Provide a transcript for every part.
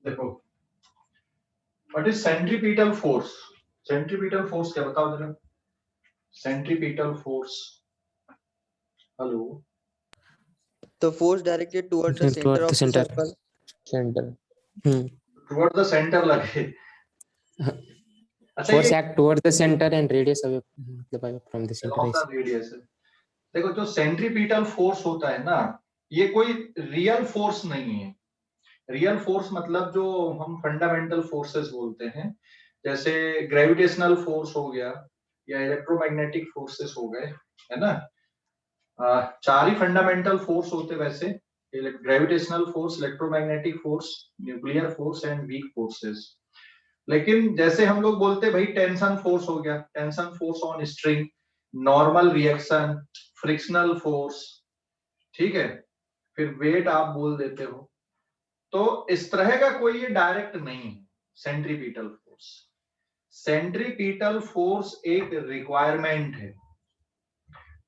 देखो, what is centripetal force? Centripetal force क्या, बताओ जरा। Centripetal force, hello. The force directed towards the center toward the of the center. circle. Center. Toward the centre लगे। अच्छा, Force ये act towards the center and radius away, मतलब away from the center. Of the radius है। देखो, जो centripetal force होता है ना, ये कोई रियल फोर्स नहीं है। रियल फोर्स मतलब जो हम फंडामेंटल फोर्सेस बोलते हैं, जैसे ग्रेविटेशनल फोर्स हो गया या इलेक्ट्रोमैग्नेटिक फोर्सेस हो गए, है ना। चार ही फंडामेंटल फोर्स होते वैसे, gravitational force, electromagnetic force, nuclear force and weak forces. लेकिन जैसे हम लोग बोलते भाई टेंशन फोर्स हो गया, tension force on string, normal reaction, frictional force, ठीक है, फिर वेट आप बोल देते हो, तो इस तरह का कोई ये डायरेक्ट नहीं है सेंट्रीपिटल फोर्स। सेंट्रीपिटल फोर्स एक रिक्वायरमेंट है।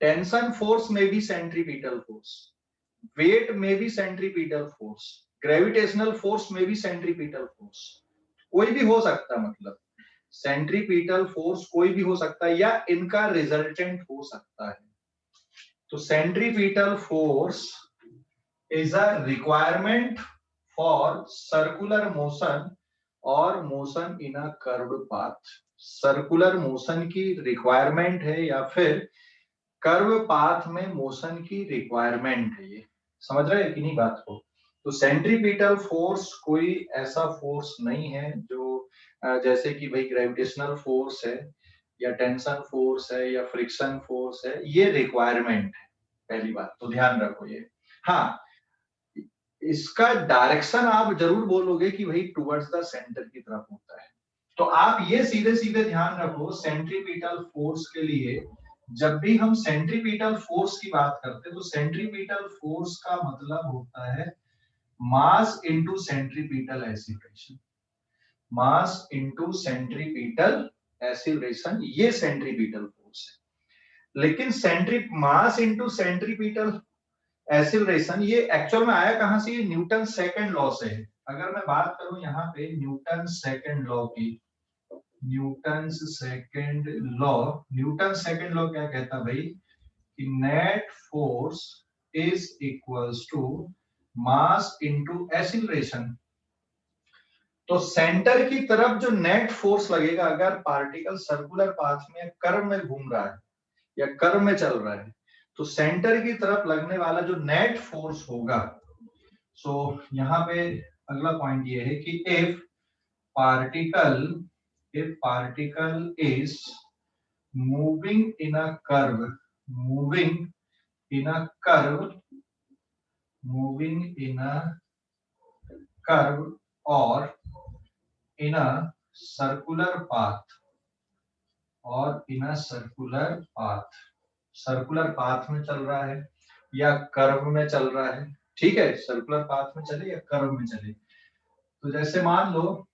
टेंशन फोर्स में भी सेंट्रीपिटल फोर्स, वेट में भी सेंट्रीपिटल फोर्स, ग्रेविटेशनल फोर्स में भी सेंट्रीपिटल फोर्स, कोई भी हो सकता है। मतलब सेंट्रीपिटल फोर्स कोई भी हो सकता है या इनका रिजल्टेंट हो सकता है। तो centripetal force is a requirement for circular motion और motion in a curved path. Circular motion की रिक्वायरमेंट है या फिर कर्व पाथ में मोशन की रिक्वायरमेंट है। ये समझ रहे हैं कि नहीं बात को? तो सेंट्रीपिटल फोर्स कोई ऐसा फोर्स नहीं है जो जैसे कि भाई ग्रेविटेशनल फोर्स है या टेंशन फोर्स है या फ्रिक्शन फोर्स है, ये रिक्वायरमेंट है। पहली बात तो ध्यान रखो ये। हाँ, इसका डायरेक्शन आप जरूर बोलोगे कि भाई टुवर्ड्स द सेंटर की तरफ होता है। तो आप ये सीधे सीधे ध्यान रखो, सेंट्रीपिटल फोर्स के लिए जब भी हम सेंट्रीपिटल फोर्स की बात करते हैं तो सेंट्रीपिटल फोर्स का मतलब होता है मास इनटू सेंट्रीपिटल एक्सीलरेशन। मास इनटू सेंट्रीपिटल एक्सीलरेशन, ये सेंट्रीपिटल फोर्स है। लेकिन मास इनटू सेंट्रीपिटल एक्सीलरेशन ये एक्चुअल में आया कहां से? न्यूटन सेकंड लॉ से है। अगर मैं बात करूं यहाँ पे न्यूटन सेकंड लॉ की, न्यूटन सेकंड लॉ क्या कहता भाई कि net force is equals to mass into acceleration. तो सेंटर की तरफ जो नेट फोर्स लगेगा, अगर पार्टिकल सर्कुलर पाथ में कर्व में घूम रहा है या कर्व में चल रहा है, तो सेंटर की तरफ लगने वाला जो नेट फोर्स होगा, सो यहाँ पे अगला पॉइंट ये है कि if particle is moving in a curve, और इन अ सर्कुलर पाथ में चल रहा है या कर्व में चल रहा है, ठीक है, सर्कुलर पाथ में चले या कर्व में चले। तो जैसे मान लो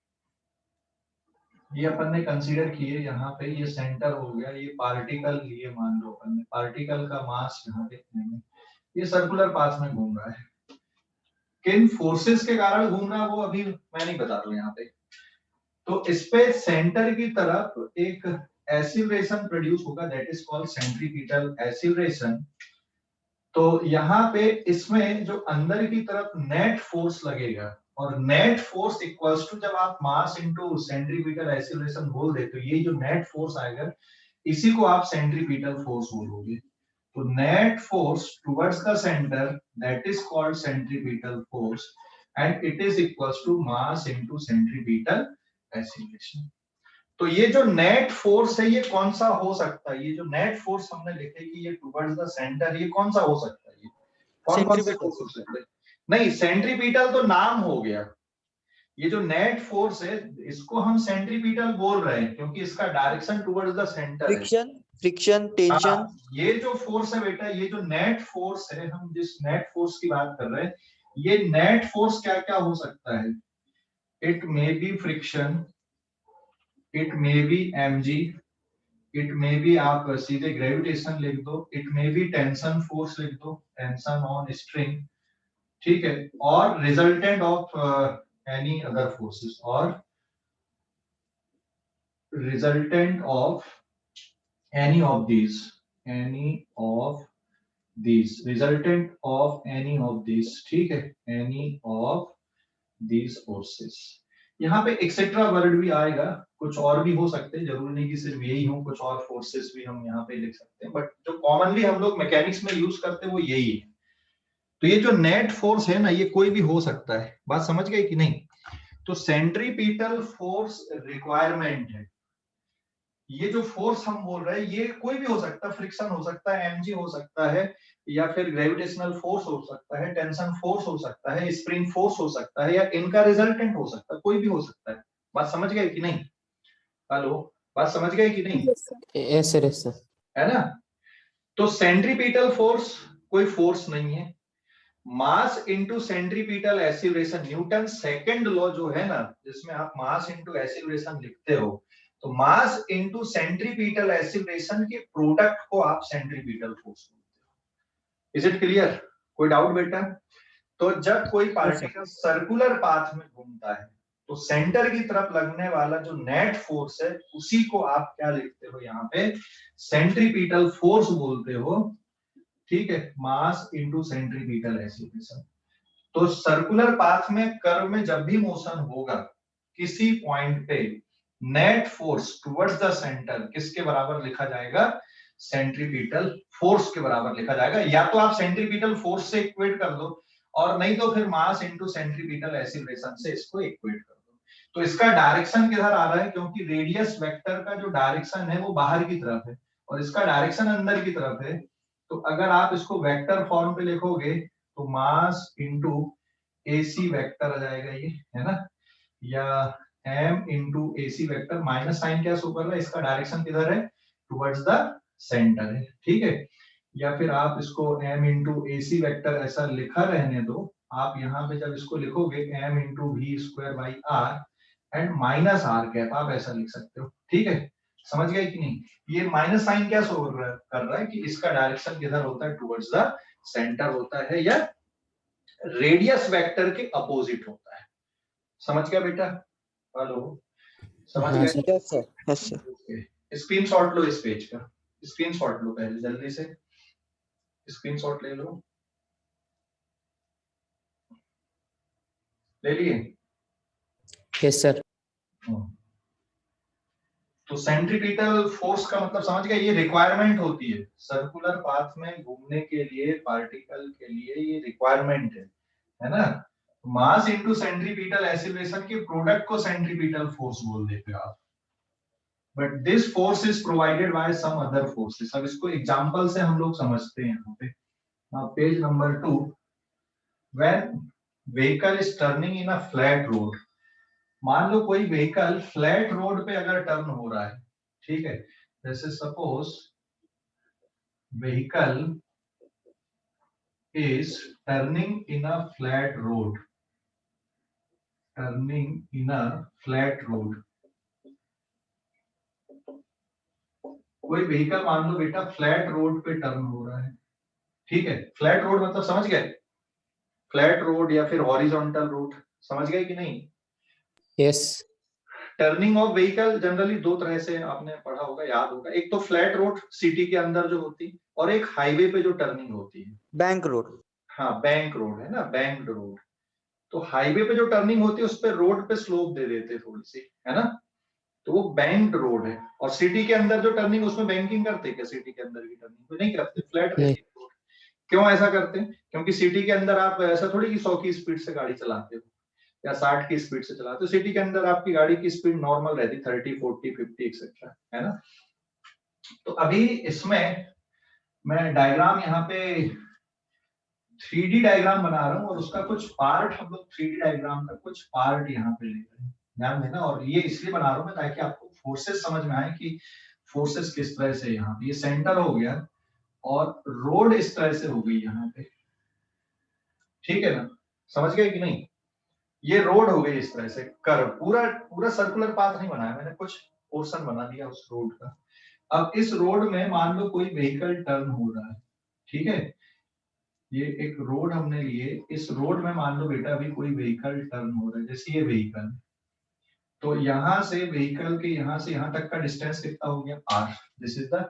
ये अपन ने कंसीडर किए, यहाँ पे ये सेंटर हो गया, ये पार्टिकल लिए, मान लो अपन ने पार्टिकल का मास यहाँ पे, ये सर्कुलर पाथ में घूम रहा है। किन फोर्सेस के कारण घूम रहा है वो अभी मैं नहीं बता रहा हूं यहाँ पे। तो इस पे सेंटर की तरफ एक एक्सीलरेशन प्रोड्यूस होगा, that is called centripetal acceleration. तो यहाँ पे इसमें जो अंदर की तरफ नेट फोर्स लगेगा, और नेट फोर्स इक्वल्स टू, जब आप मास इनटू सेंट्रीपिटल एक्सीलरेशन बोल देते हो, ये जो नेट फोर्स आएगा इसी को आप सेंट्रीपिटल फोर्स बोलोगे। तो net force towards the centre, that is called centripetal force, and it is equals to mass into centripetal acceleration. तो ये जो नेट फोर्स है ये कौन सा हो सकता है? ये जो नेट फोर्स हमने लिखे कि ये टुवर्ड्स द सेंटर, ये कौन सा हो सकता है? ये कौन से फोर्स हो सकते हैं? नहीं, सेंट्रीपिटल तो नाम हो गया। ये जो नेट फोर्स है इसको हम सेंट्रीपिटल बोल रहे हैं क्योंकि इसका डायरेक्शन टुवर्ड्स द सेंटर है। फ्रिक्शन, टेंशन, ये जो फोर्स है बेटा, ये जो नेट फोर्स है, हम जिस नेट फोर्स की बात कर रहे हैं, ये नेट फोर्स क्या क्या हो सकता है? It may be friction, it may be mg, it may be, आप सीधे ग्रेविटेशन लिख दो, it may be tension force लिख दो, टेंशन ऑन स्ट्रिंग, ठीक है, और resultant of any other forces or resultant of any of these resultant of any of these, ठीक है, any of these forces। यहाँ पे एक्सेट्रा वर्ड भी आएगा, कुछ और भी हो सकते हैं, जरूरी नहीं कि सिर्फ यही हो, कुछ और फोर्सेस भी हम यहाँ पे लिख सकते हैं, बट जो कॉमनली हम लोग मैकेनिक्स में यूज करते हैं वो यही है। तो ये जो नेट फोर्स है ना, ये कोई भी हो सकता है, बात समझ गए कि नहीं? तो सेंट्रीपिटल फोर्स रिक्वायरमेंट है, ये जो फोर्स हम बोल रहे हैं ये कोई भी हो सकता है, फ्रिक्शन हो सकता है, एमजी हो सकता है, या फिर ग्रेविटेशनल फोर्स हो सकता है, टेंशन फोर्स हो सकता है, स्प्रिंग फोर्स हो सकता है, या इनका रिजल्टेंट हो सकता है, कोई भी हो सकता है। बात समझ गए कि नहीं? हेलो, बात समझ गए कि नहीं? Yes sir, yes sir. है ना? तो सेंट्रीपिटल फोर्स कोई फोर्स नहीं है, मास into centripetal acceleration, Newton second law जो है ना, जिसमें आप मास इनटू एक्सीलरेशन लिखते हो, तो मास इनटू सेंट्रीपिटल एक्सीलरेशन के प्रोडक्ट को आप सेंट्रीपिटल फोर्स बोलते हो। Is it clear? कोई डाउट बेटा? तो जब कोई पार्टिकल सर्कुलर पाथ में घूमता है तो सेंटर की तरफ लगने वाला जो नेट फोर्स है उसी को आप क्या लिखते हो यहाँ पे? सेंट्रीपिटल फोर्स बोलते हो, ठीक है, मास इनटू सेंट्रीपिटल एक्सीलरेशन। तो सर्कुलर पाथ में कर्व में जब भी मोशन होगा किसी पॉइंट पे, net force towards the centre किसके बराबर लिखा जाएगा? सेंट्रीपिटल फोर्स के बराबर लिखा जाएगा। या तो आप सेंट्रीपिटल फोर्स से इक्वेट कर दो, और नहीं तो फिर मास इनटू सेंट्रीपिटल एक्सीलरेशन से इसको इक्वेट कर दो। तो इसका डायरेक्शन किधर आ रहा है? क्योंकि रेडियस वेक्टर का जो डायरेक्शन है वो बाहर की तरफ है और इसका डायरेक्शन अंदर की तरफ है, तो अगर आप इसको वेक्टर फॉर्म पे लिखोगे तो मास इनटू एसी वेक्टर आ जाएगा, ये है ना, या m into AC vector, minus sign क्या शो कर रहा है? इसका डायरेक्शन किधर है? टुवर्ड्स द सेंटर है, ठीक है। या फिर आप इसको m इंटू एसी वेक्टर ऐसा लिखा रहने दो, आप यहाँ पे जब इसको लिखोगे m into v square by r and minus r cap, आप ऐसा लिख सकते हो, ठीक है। समझ गए कि नहीं? ये माइनस साइन क्या शो कर रहा है कि इसका डायरेक्शन किधर होता है? टुवर्ड्स द सेंटर होता है, या रेडियस वेक्टर के अपोजिट होता है। समझ गया बेटा? हेलो, समझ हाँ गए? Sir. Yes sir. Yes sir. Screenshot लो इस पेज का, स्क्रीनशॉट लो पहले, जल्दी से स्क्रीनशॉट ले लो। ले लिए? Yes sir. तो सेंट्रीपिटल फोर्स का मतलब समझ गए? ये रिक्वायरमेंट होती है सर्कुलर पाथ में घूमने के लिए, पार्टिकल के लिए ये रिक्वायरमेंट है ना। मास इनटू सेंट्रीपिटल एक्सीलरेशन के प्रोडक्ट को सेंट्रीपिटल फोर्स बोल देते हो आप, but this force is provided by some other forces. अब इसको एग्जांपल से हम लोग समझते हैं यहाँ पे। Page number 2, when vehicle is turning in a flat road, मान लो कोई व्हीकल फ्लैट रोड पे अगर टर्न हो रहा है, ठीक है, जैसे suppose vehicle is turning in a flat road, turning in a flat road, कोई व्हीकल मान लो बेटा फ्लैट रोड पे टर्न हो रहा है, ठीक है। फ्लैट रोड मतलब समझ गए? फ्लैट रोड या फिर हॉरिजॉन्टल रोड, समझ गए कि नहीं? Yes. Turning of vehicle generally दो तरह से आपने पढ़ा होगा, याद होगा, एक तो फ्लैट रोड सिटी के अंदर जो होती, और एक हाईवे पे जो टर्निंग होती है, Bank road. हाँ बैंक रोड है ना, बैंक्ड रोड। तो हाईवे पे जो टर्निंग होती है उस पे रोड पे स्लोप दे देते थोड़ी सी, है ना, तो वो बैंक्ड रोड है। और सिटी के अंदर जो टर्निंग, उसमें बैंकिंग करते क्या? सिटी के अंदर की टर्निंग को नहीं करते, फ्लैट रहती है रोड। क्यों ऐसा करते हैं? क्योंकि सिटी के अंदर आप ऐसा थोड़ी कि 100 की स्पीड से गाड़ी चलाते हो या 60 की स्पीड से चलाते हो। सिटी के अंदर आपकी गाड़ी की स्पीड नॉर्मल रहती, 30, 40, 50 एक्सेट्रा, है ना। तो अभी इसमें मैं डायग्राम यहाँ पे 3D डायग्राम बना रहा हूँ, और उसका कुछ पार्ट हम लोग 3D डायग्राम का कुछ पार्ट यहाँ पे ले रहे हैं, ध्यान देना। और ये इसलिए बना रहा हूँ मैं ताकि आपको फोर्सेस समझ में आए कि फोर्सेस किस तरह से, यहाँ पे ये सेंटर हो गया और रोड इस तरह से हो गई यहाँ पे, ठीक है ना, समझ गए कि नहीं? ये रोड हो गई इस तरह से कर्व, पूरा पूरा सर्कुलर पाथ नहीं बनाया मैंने, कुछ पोर्शन बना दिया उस रोड का। अब इस रोड में मान लो कोई व्हीकल टर्न हो रहा है, ठीक है, ये एक रोड हमने लिए, इस रोड में मान लो बेटा अभी कोई व्हीकल टर्न हो रहा है, जैसे ये व्हीकल, तो यहाँ से व्हीकल के यहाँ से यहाँ तक का डिस्टेंस कितना हो गया r, this is the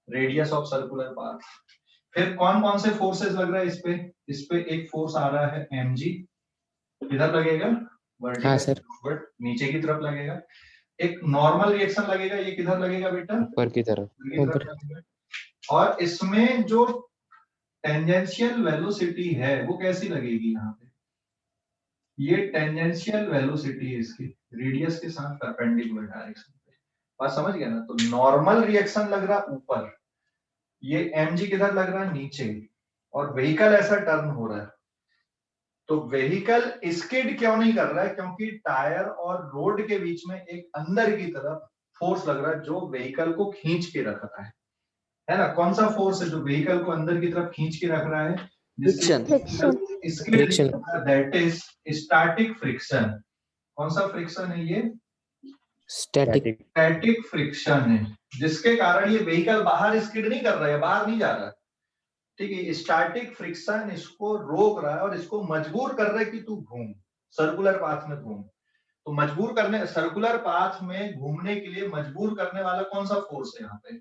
radius of circular path. फिर कौन कौन से फोर्सेस लग रहा है इस पे एक फोर्स आ रहा है mg, किधर लगेगा, हाँ वर्टिकल सर, बट नीचे की तरफ लगेगा। एक नॉर्मल रिएक्शन लगेगा, ये किधर लगेगा बेटा, ऊपर की तरफ। ऊपर की तरफ ऊपर। लगेगा। और इसमें जो टेंजेंशियल वेलोसिटी है वो कैसी लगेगी यहाँ पे, ये टेंजेंशियल वेलोसिटी है इसकी रेडियस के साथ परपेंडिकुलर डायरेक्शन पे। बात समझ गया ना। तो नॉर्मल रिएक्शन लग रहा ऊपर, ये mg किधर लग रहा है, नीचे, और व्हीकल ऐसा टर्न हो रहा है। तो व्हीकल स्किड क्यों नहीं कर रहा है, क्योंकि टायर और रोड के बीच में एक अंदर की तरफ फोर्स लग रहा है जो व्हीकल को खींच के रख रहा है ना। कौन सा फोर्स है जो व्हीकल को अंदर की तरफ खींच के रख रहा है, friction. That is static friction. कौन सा फ्रिक्शन है ये, स्टैटिक। स्टैटिक फ्रिक्शन है, जिसके कारण ये व्हीकल बाहर स्किड नहीं कर रहा है, बाहर नहीं जा रहा है, ठीक है। स्टैटिक फ्रिक्शन इसको रोक रहा है और इसको मजबूर कर रहा है कि तू घूम, सर्कुलर पाथ में घूम। तो मजबूर करने, सर्कुलर पाथ में घूमने के लिए मजबूर करने वाला कौन सा फोर्स है यहाँ पे,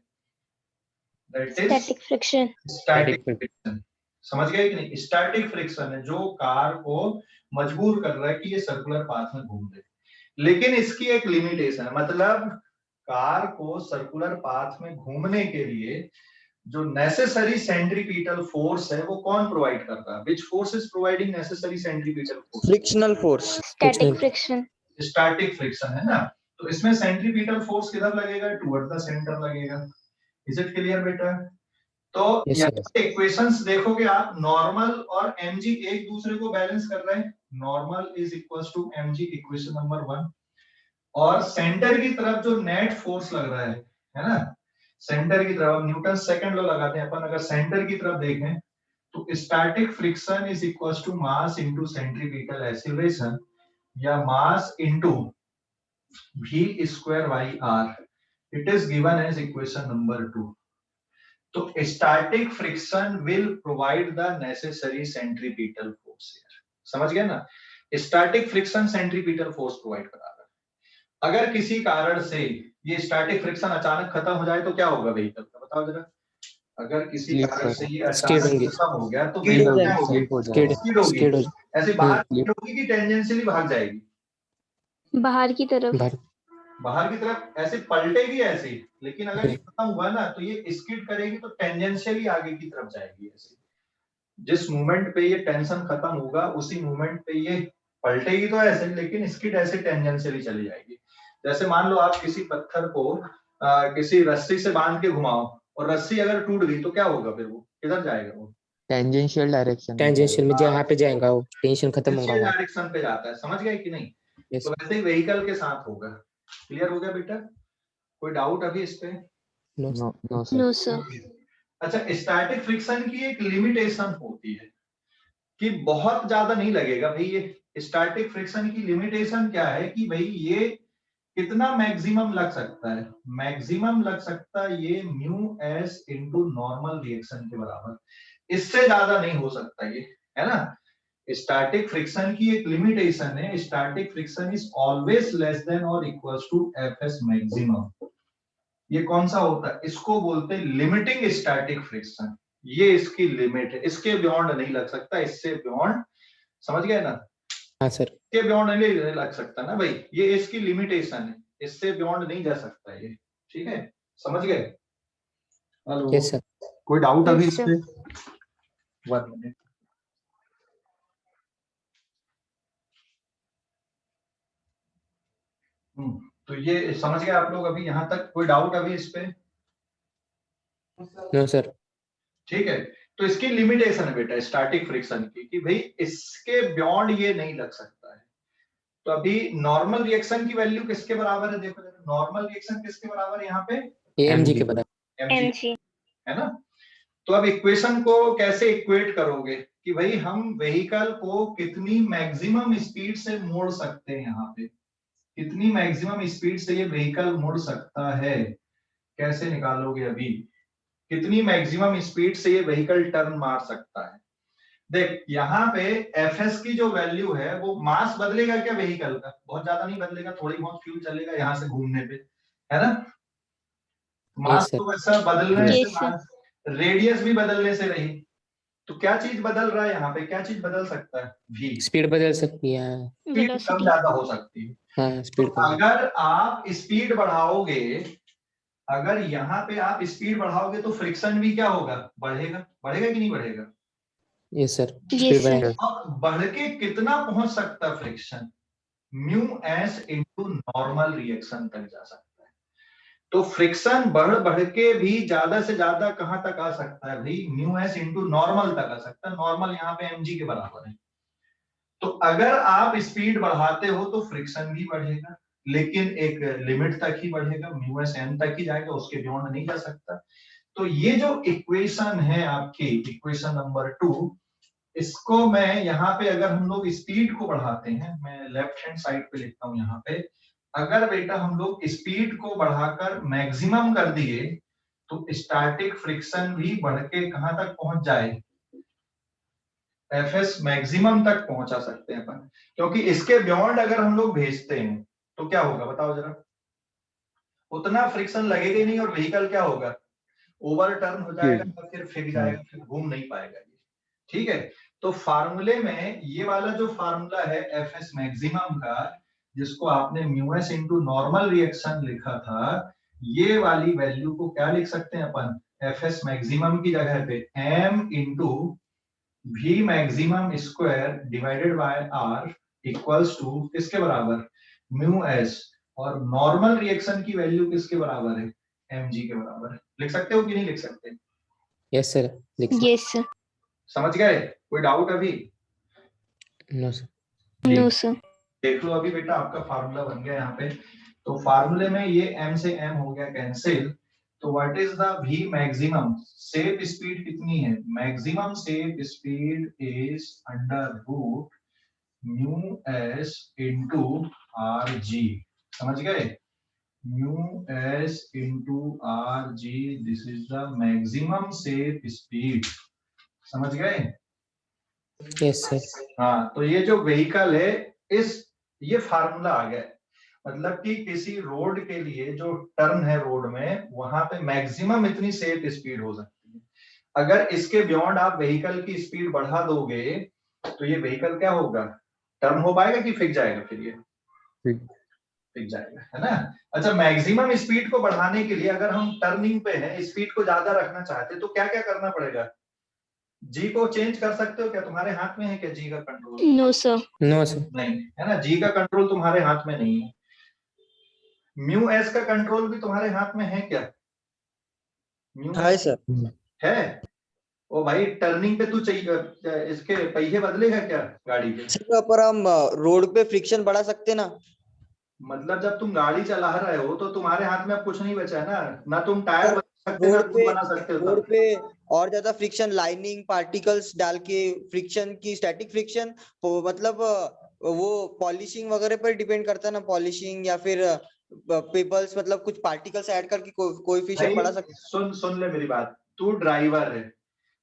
that is static friction. Static friction. समझ गए कि नहीं, स्टैटिक फ्रिक्शन है जो कार को मजबूर कर रहा है कि ये सर्कुलर पाथ में घूम दे। लेकिन इसकी एक लिमिटेशन है, मतलब कार को सर्कुलर पाथ में घूमने के लिए जो नेसेसरी सेंट्रीपिटल फोर्स है वो कौन प्रोवाइड कर रहा है, which force is providing necessary centripetal force, frictional force, static friction. Static friction है ना। तो इसमें सेंट्रीपिटल फोर्स किधर लगेगा, टुवर्ड द सेंटर लगेगा। इज इट क्लियर बेटा। तो Yes, यहाँ पे इक्वेशंस देखोगे आप, नॉर्मल और mg एक दूसरे को बैलेंस कर रहे हैं, normal is equals to mg, equation number 1। और सेंटर की तरफ जो नेट फोर्स लग रहा है ना, सेंटर की तरफ न्यूटन सेकंड लॉ लगाते हैं अपन। अगर सेंटर की तरफ देखें तो static friction is equals to mass into centripetal acceleration, या mass into v square by r। It is given as equation number 2। तो static friction will provide the necessary centripetal force. समझ गए ना, static friction centripetal force provide करा रहा है। अगर किसी कारण से ये स्टैटिक फ्रिक्शन अचानक खत्म हो जाए तो क्या होगा व्हीकल का, बताओ जरा। अगर किसी कारण से ये अचानक खत्म हो गया तो व्हीकल क्या होगी, स्किड होगी। ऐसे बाहर होगी कि टेंजेंशियली भाग जाएगी, बाहर की तरफ। बाहर की तरफ ऐसे पलटेगी ऐसे। लेकिन अगर ये खत्म हुआ ना तो ये स्किड करेगी तो टेंजेंशियली आगे की तरफ जाएगी ऐसे। जिस मूवमेंट पे ये टेंशन खत्म होगा उसी मूवमेंट पे ये पलटेगी तो ऐसे, लेकिन स्किड ऐसे टेंजेंशियली चली जाएगी। जैसे मान लो आप किसी पत्थर को किसी रस्सी से बांध के घुमाओ और रस्सी अगर टूट गई तो क्या होगा, फिर वो किधर जाएगा, वो टेंजेंशियल डायरेक्शन में जहाँ पे जाएगा वो टेंशन खत्म होगा वहाँ। डायरेक्शन पे जाता है। समझ गए कि नहीं। Yes. तो वैसे ही व्हीकल के साथ होगा। क्लियर हो गया बेटा, कोई डाउट अभी इस पे। No sir. अच्छा, स्टैटिक फ्रिक्शन की एक लिमिटेशन होती है कि बहुत ज्यादा नहीं लगेगा भाई। ये स्टैटिक फ्रिक्शन की लिमिटेशन क्या है कि भाई ये कितना मैक्सिमम लग सकता है, मैक्सिमम लग सकता है ये mu S into normal reaction के बराबर, इससे ज्यादा नहीं हो सकता ये, है ना। स्टैटिक फ्रिक्शन की एक लिमिटेशन है, static friction is always less than और इक्वल्स टू एफएस मैक्सिमम। ये कौन सा होता है, इसको बोलते हैं लिमिटिंग स्टैटिक फ्रिक्शन। ये इसकी लिमिट है, इसके बियॉन्ड नहीं लग सकता, इससे बियॉन्ड। समझ गए ना। हाँ सर। इसके बियॉन्ड नहीं लग सकता ना भाई, ये इसकी लिमिटेशन है, इससे बियॉन्ड नहीं जा सकता ये। ठीक है, समझ गए। Hello, yes sir. कोई डाउट अभी Yes, इस पे। 1 मिनट। तो ये समझ गए आप लोग अभी यहाँ तक, कोई डाउट अभी इस पे। No sir. ठीक है, तो इसकी लिमिटेशन है बेटा स्टैटिक फ्रिक्शन की कि भाई इसके बियॉन्ड ये नहीं लग सकता है। तो अभी नॉर्मल रिएक्शन की वैल्यू किसके बराबर है, देखो नॉर्मल रिएक्शन किसके बराबर है यहाँ पे, mg के बराबर, mg, है ना। तो अब इक्वेशन को कैसे इक्वेट करोगे कि भाई हम व्हीकल को कितनी मैक्सिमम स्पीड से मोड़ सकते हैं, यहाँ पे कितनी मैक्सिमम स्पीड से ये व्हीकल मुड़ सकता है, कैसे निकालोगे अभी, कितनी मैक्सिमम स्पीड से ये व्हीकल टर्न मार सकता है। देख यहाँ पे एफएस की जो वैल्यू है वो मास बदलेगा क्या व्हीकल का, बहुत ज्यादा नहीं बदलेगा, थोड़ी बहुत फ्यूल चलेगा यहाँ से घूमने पे, है ना। मास sir. तो वैसा बदलने Yes, से sir. मास, रेडियस भी बदलने से रही, तो क्या चीज बदल रहा है यहाँ पे, क्या चीज बदल सकता है, v, स्पीड बदल सकती है। स्पीड कम Velocity. ज्यादा हो सकती है। हाँ तो स्पीड कम। अगर आप स्पीड बढ़ाओगे, अगर यहाँ पे आप स्पीड बढ़ाओगे तो फ्रिक्शन भी क्या होगा, बढ़ेगा, बढ़ेगा कि नहीं बढ़ेगा। Yes sir, Yes, speed sir. बढ़ाएंगे। अब बढ़ के कितना पहुंच सकता है friction, mu s into normal reaction तक जा सकता है। तो फ्रिक्शन बढ़ बढ़ के भी ज्यादा से ज्यादा कहां तक आ सकता है भाई, म्यू एस इंटू नॉर्मल तक आ सकता है। नॉर्मल यहाँ पे mg के बराबर है। तो अगर आप स्पीड बढ़ाते हो तो फ्रिक्शन भी बढ़ेगा, लेकिन एक लिमिट तक ही बढ़ेगा, म्यू एस एन तक ही जाएगा, उसके बियॉन्ड नहीं जा सकता। तो ये जो इक्वेशन है आपकी, इक्वेशन नंबर 2, इसको मैं यहाँ पे अगर हम लोग स्पीड को बढ़ाते हैं, मैं लेफ्ट हैंड साइड पे लिखता हूं यहाँ पे, अगर बेटा हम लोग स्पीड को बढ़ाकर मैक्सिमम कर दिए तो स्टैटिक फ्रिक्शन भी बढ़ के कहां तक पहुंच जाए, एफएस मैक्सिमम तक पहुंचा सकते हैं अपन। क्योंकि इसके बियॉन्ड अगर हम लोग भेजते हैं तो क्या होगा बताओ जरा, उतना फ्रिक्शन लगेगा ही नहीं और व्हीकल क्या होगा, ओवर टर्न हो जाएगा या फिर फिर जाएगा, फिर घूम नहीं पाएगा ये। ठीक है, तो फार्मूले में ये वाला जो फार्मूला है एफ एस मैक्सिमम का, जिसको आपने mu s into normal reaction लिखा था, ये वाली वैल्यू को क्या लिख सकते हैं अपन, एफ एस मैक्सिमम की जगह पे m into v maximum square divided by r equals to किसके बराबर, म्यू एस, और नॉर्मल रिएक्शन की वैल्यू किसके बराबर है, mg के बराबर है। लिख सकते हो कि नहीं लिख सकते। Yes sir, Yes, sir. समझ गए, कोई डाउट अभी। No sir. No, sir. देख लो अभी बेटा आपका फार्मूला बन गया यहाँ पे। तो फार्मूले में ये m से m हो गया कैंसिल, तो what is the v maximum, safe speed कितनी है, maximum safe speed is under root mu s into r g. समझ गए, mu s into r g, this is the maximum safe speed. समझ गए। Yes sir. हाँ, तो ये जो व्हीकल है, इस ये फार्मूला आ गया, मतलब कि किसी रोड के लिए जो टर्न है रोड में, वहां पे मैक्सिमम इतनी सेफ स्पीड हो सकती है। अगर इसके बियॉन्ड आप व्हीकल की स्पीड बढ़ा दोगे तो ये व्हीकल क्या होगा, टर्न हो पाएगा कि फिक जाएगा, फिर ये फिक जाएगा, है ना। अच्छा, मैक्सिमम स्पीड को बढ़ाने के लिए अगर हम टर्निंग पे हैं, स्पीड को ज्यादा रखना चाहते तो क्या क्या करना पड़ेगा, जी को चेंज कर सकते हो क्या, तुम्हारे हाथ में है क्या जी का control, No, sir. No sir. नहीं है ना, जी का कंट्रोल तुम्हारे हाथ में नहीं है। म्यू एस का कंट्रोल भी तुम्हारे हाथ में है क्या, म्यू हाय सर। है। ओ भाई, टर्निंग पे तू चाहिए इसके पहिए बदलेगा क्या गाड़ी के, सर पर हम रोड पे फ्रिक्शन बढ़ा सकते ना। मतलब जब तुम गाड़ी चला रहे हो तो तुम्हारे हाथ में अब कुछ नहीं बचा है ना तुम टायर सर, बना सकते ना रोड रोड पे बना सकते हो रोड तब। पे और ज्यादा फ्रिक्शन, लाइनिंग पार्टिकल्स डाल के फ्रिक्शन की स्टैटिक फ्रिक्शन, मतलब वो पॉलिशिंग वगैरह पर डिपेंड करता है ना, पॉलिशिंग या फिर पेपर्स, मतलब कुछ पार्टिकल्स ऐड करके कोएफिशिएंट बढ़ा सकते हैं। सुन ले मेरी बात, तू ड्राइवर है,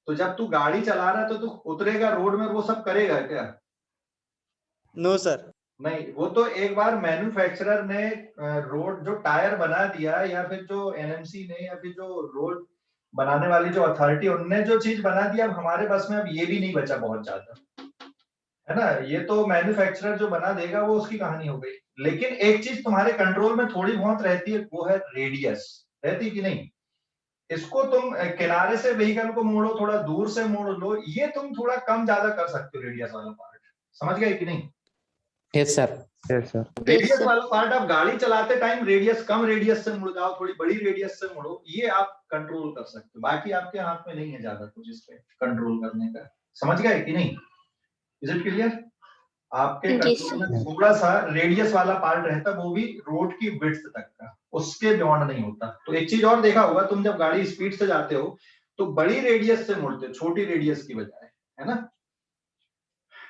तो जब तू गाड़ी चला रहा है तो तू उतरेगा रोड में, वो सब करेगा क्या, नो सर। नहीं। वो तो एक बार मैन्युफैक्चरर ने रोड जो टायर बना दिया, या फिर जो एनएमसी ने, या फिर जो रोड बनाने वाली जो अथॉरिटी, उनने जो चीज बना दी, अब हमारे बस में अब ये भी नहीं बचा बहुत ज्यादा, है ना। ये तो मैन्युफैक्चरर जो बना देगा वो उसकी कहानी हो गई। लेकिन एक चीज तुम्हारे कंट्रोल में थोड़ी बहुत रहती है, वो है रेडियस, रहती कि नहीं। इसको तुम किनारे से व्हीकल को मोड़ो, थोड़ा दूर से मोड़ लो, ये तुम थोड़ा कम ज्यादा कर सकते हो रेडियस वाला पार्ट। समझ गए कि नहीं। Yes sir. Yes, sir. Radius वाला पार्ट आप गाड़ी चलाते टाइम रेडियस, कम रेडियस से मुड़ जाओ, थोड़ी बड़ी रेडियस से मुड़ो, ये आप कंट्रोल कर सकते हो। बाकी आपके हाथ में नहीं है ज्यादा कुछ इस पे कंट्रोल करने का। समझ गए कि नहीं, इज इट क्लियर। आपके Yes, कंट्रोल sir. में थोड़ा सा रेडियस वाला पार्ट रहता है, वो भी रोड की विड्थ तक का, उसके बियॉन्ड नहीं होता। तो एक चीज और देखा होगा, तुम जब गाड़ी स्पीड से जाते हो तो बड़ी रेडियस से मुड़ते हो छोटी रेडियस की बजाय, है ना।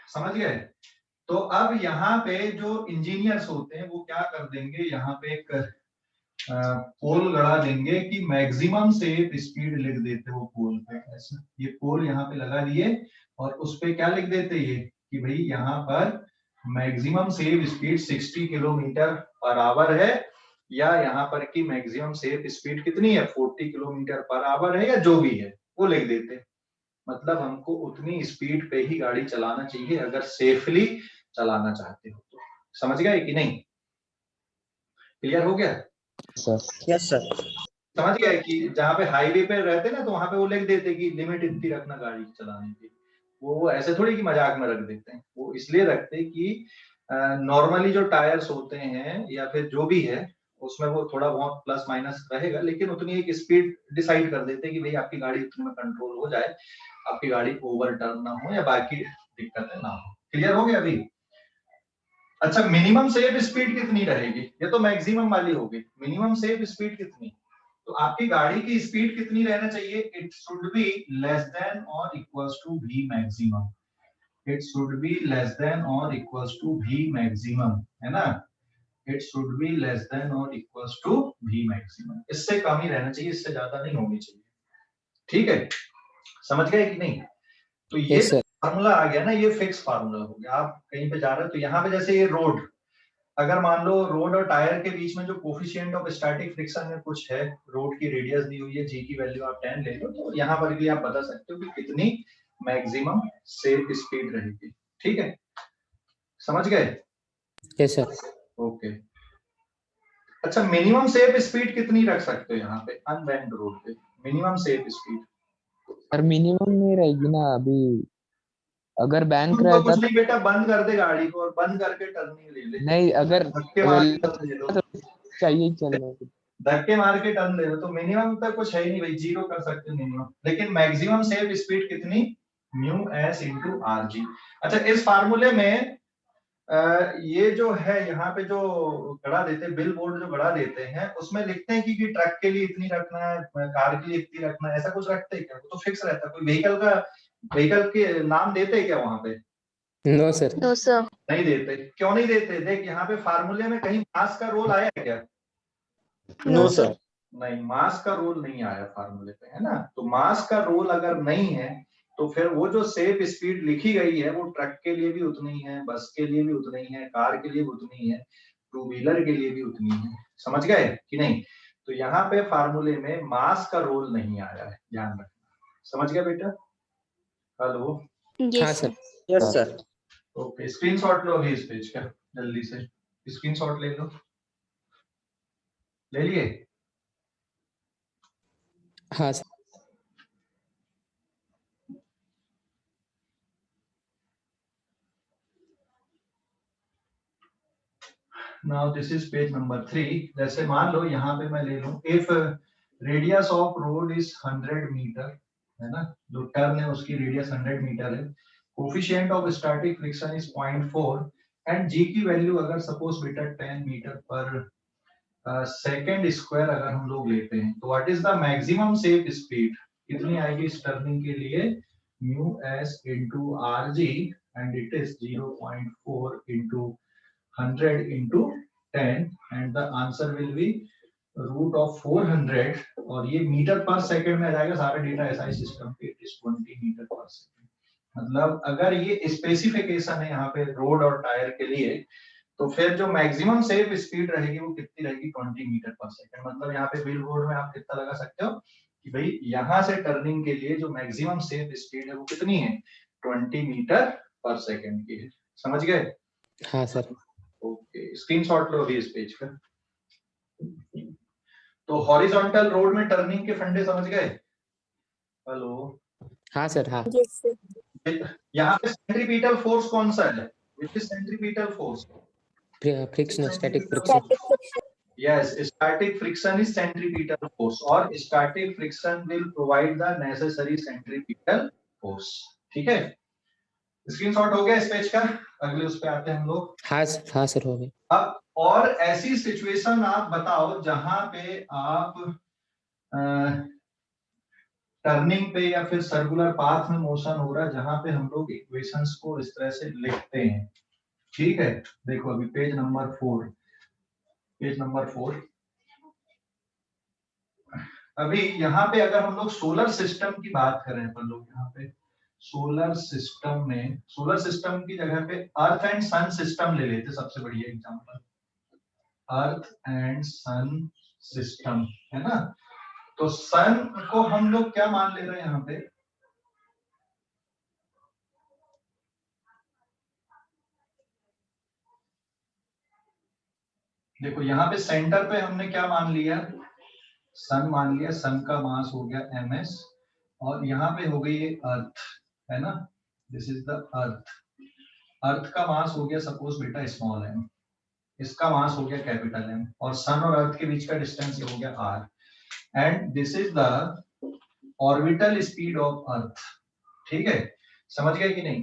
समझ गए। तो अब यहाँ पे जो इंजीनियर्स होते हैं वो क्या कर देंगे, यहाँ पे एक पोल गड़ा देंगे कि मैक्सिमम सेफ स्पीड लिख देते हो पोल पे, ऐसा ये पोल यहाँ पे लगा दिए, और उस पे क्या लिख देते ये कि भाई यहाँ पर maximum safe speed 60 kilometre per hour है, या यहाँ पर की मैक्सिमम सेफ स्पीड कितनी है 40 किलोमीटर पर आवर है, या जो भी है वो लिख देते। मतलब हमको उतनी स्पीड पे ही गाड़ी चलाना चाहिए अगर सेफली चलाना चाहते हो तो। समझ गए कि नहीं? क्लियर हो गया? Sir yes sir. समझ गए कि जहाँ पे हाईवे पे रहते ना तो वहां पे वो लिख देते कि लिमिट इतनी रखना गाड़ी चलाने की। वो ऐसे थोड़ी कि मजाक में रख देते हैं, वो इसलिए रखते कि नॉर्मली जो टायर्स होते हैं या फिर जो भी है उसमें वो थोड़ा बहुत प्लस माइनस रहेगा, लेकिन उतनी एक स्पीड डिसाइड कर देते हैं कि भाई आपकी गाड़ी उतने में कंट्रोल हो जाए, आपकी गाड़ी ओवर टर्न ना हो या बाकी दिक्कतें ना हो। क्लियर हो गया अभी? अच्छा, मिनिमम सेफ स्पीड कितनी रहेगी? ये तो मैक्सिमम वाली होगी। मिनिमम सेफ स्पीड कितनी? तो आपकी गाड़ी की स्पीड कितनी रहना चाहिए? It should be less than और equals to v maximum. It should be less than और इक्वल्स टू v मैक्सिमम, है ना? It should be less than और इक्वल्स टू v मैक्सिमम। इससे कम ही रहना चाहिए, इससे ज्यादा नहीं होनी चाहिए। ठीक है, समझ गए कि नहीं? तो ये Yes, sir. फार्मूला आ गया ना, ये फिक्स फार्मूला हो गया। आप कहीं पे जा रहे हो तो यहाँ पे जैसे ये रोड, अगर मान लो रोड और टायर के बीच में जो कोफिशिएंट ऑफ स्टैटिक फ्रिक्शन में कुछ है, रोड की रेडियस दी हुई है, जी की वैल्यू आप 10 ले लो, तो यहाँ पर भी आप बता सकते हो कि कितनी मैक्सिमम सेफ स्पीड रहेगी। ठीक है, समझ गए? Yes, sir. ओके। अच्छा, मिनिमम सेफ स्पीड कितनी रख सकते हो यहाँ पे अनबैंड रोड पे? Minimum safe speed sir minimum नहीं रहेगी ना अभी, अगर बैंक तो रहता कुछ नहीं बेटा, बंद कर दे गाड़ी को और बंद करके टर्निंग ले ले, नहीं, अगर धक्के मार के टर्न ले लो, चाहिए ही चलने को। धक्के मार के टर्न ले लो। तो मिनिमम तक कुछ है ही नहीं भाई, जीरो कर सकते हो मिनिमम, लेकिन मैक्सिमम सेफ स्पीड कितनी? म्यू एस इंटू आर जी। अच्छा, इस फार्मूले में ये जो है यहाँ पे जो गड़ा देते हैं, बिल बोर्ड जो गड़ा देते हैं, उसमें लिखते हैं कि ट्रक के लिए इतनी रखना है, कार के लिए इतनी रखना है, ऐसा कुछ रखते हैं क्या? वो तो फिक्स रहता है। कोई व्हीकल के नाम देते हैं क्या वहां पे? No, sir. No, sir. नहीं देते। क्यों नहीं देते? देख, यहाँ पे फार्मूले में कहीं मास का रोल आया है क्या? No sir. नहीं, मास का रोल नहीं आया फार्मूले पे, है ना? तो मास का रोल अगर नहीं है तो फिर वो जो सेफ स्पीड लिखी गई है वो ट्रक के लिए भी उतनी है, बस के लिए भी उतनी है, कार के लिए भी उतनी है, टू व्हीलर के लिए भी उतनी है। समझ गए कि नहीं? तो यहाँ पे फार्मूले में मास का रोल नहीं आया है, ध्यान रखना। समझ गया बेटा? हेलो? हाँ, Yes, sir. sir. Yes sir. Okay, screenshot लो अभी इस पेज का, जल्दी से स्क्रीनशॉट ले लो। ले लिए? हाँ, sir. Now this is page number 3। जैसे मान लो यहाँ पे मैं ले लूं, if radius of road is 100 meter, है ना? जो टर्न है उसकी रेडियस 100 मीटर है, coefficient of static friction is 0.4 and g की वैल्यू अगर सपोज बेटा 10 मीटर पर सेकेंड स्क्वायर अगर हम लोग लेते हैं, तो what is the maximum safe speed? कितनी आएगी इस टर्निंग के लिए? Mu s into r ji, and it is 0.4 into 100 into 10 and the answer will be root of 400, और ये मीटर पर सेकंड में आ जाएगा सारा डेटा एसआई सिस्टम पे, इट इज 20 मीटर पर सेकंड। मतलब अगर ये स्पेसिफिकेशन है यहाँ पे रोड और टायर के लिए, तो फिर जो मैक्सिमम सेफ स्पीड रहेगी वो कितनी रहेगी? 20 मीटर पर सेकंड। मतलब यहाँ पे बिल बोर्ड में आप कितना लगा सकते हो कि भाई यहाँ से टर्निंग के लिए जो मैक्सिमम सेफ स्पीड है वो कितनी है? 20 मीटर पर सेकंड की है। समझ गए? हाँ, sir. ओके, स्क्रीनशॉट लो अभी इस पेज का। तो हॉरिजॉन्टल रोड में टर्निंग के फंडे समझ गए? हेलो? हाँ, sir. हाँ. Yes, sir. यहाँ पे सेंट्रीपिटल फोर्स कौन सा है? Which is centripetal force? Friction, static friction. Static friction. Yes, static friction is centripetal force, और static friction will provide the necessary centripetal force। ठीक है, स्क्रीनशॉट हो गया इस पेज का। अगले उस पे आते हैं हम लोग। हाँ, sir. हो गए. अब और ऐसी सिचुएशन आप बताओ जहां पे आप टर्निंग पे या फिर सर्कुलर पाथ में मोशन हो रहा है, जहां पे हम लोग इक्वेशंस को इस तरह से लिखते हैं। ठीक है, देखो अभी पेज नंबर 4, पेज नंबर 4। अभी यहाँ पे अगर हम लोग सोलर सिस्टम की बात करें अपन लोग, यहाँ पे सोलर सिस्टम की जगह पे अर्थ एंड सन सिस्टम ले लेते, सबसे बढ़िया example earth and sun system है ना। तो सन को हम लोग क्या मान ले रहे हैं यहाँ पे, देखो यहाँ पे सेंटर पे हमने क्या मान लिया, सन मान लिया, सन का मास हो गया ms, और यहाँ पे हो गई ये अर्थ है ना, दिस इज द अर्थ। अर्थ का मास हो गया सपोज बेटा स्मॉल m, इसका मास हो गया कैपिटल M, और सन और अर्थ के बीच का डिस्टेंस ये हो गया r, and this is the orbital speed of earth. ठीक है, समझ गए कि नहीं।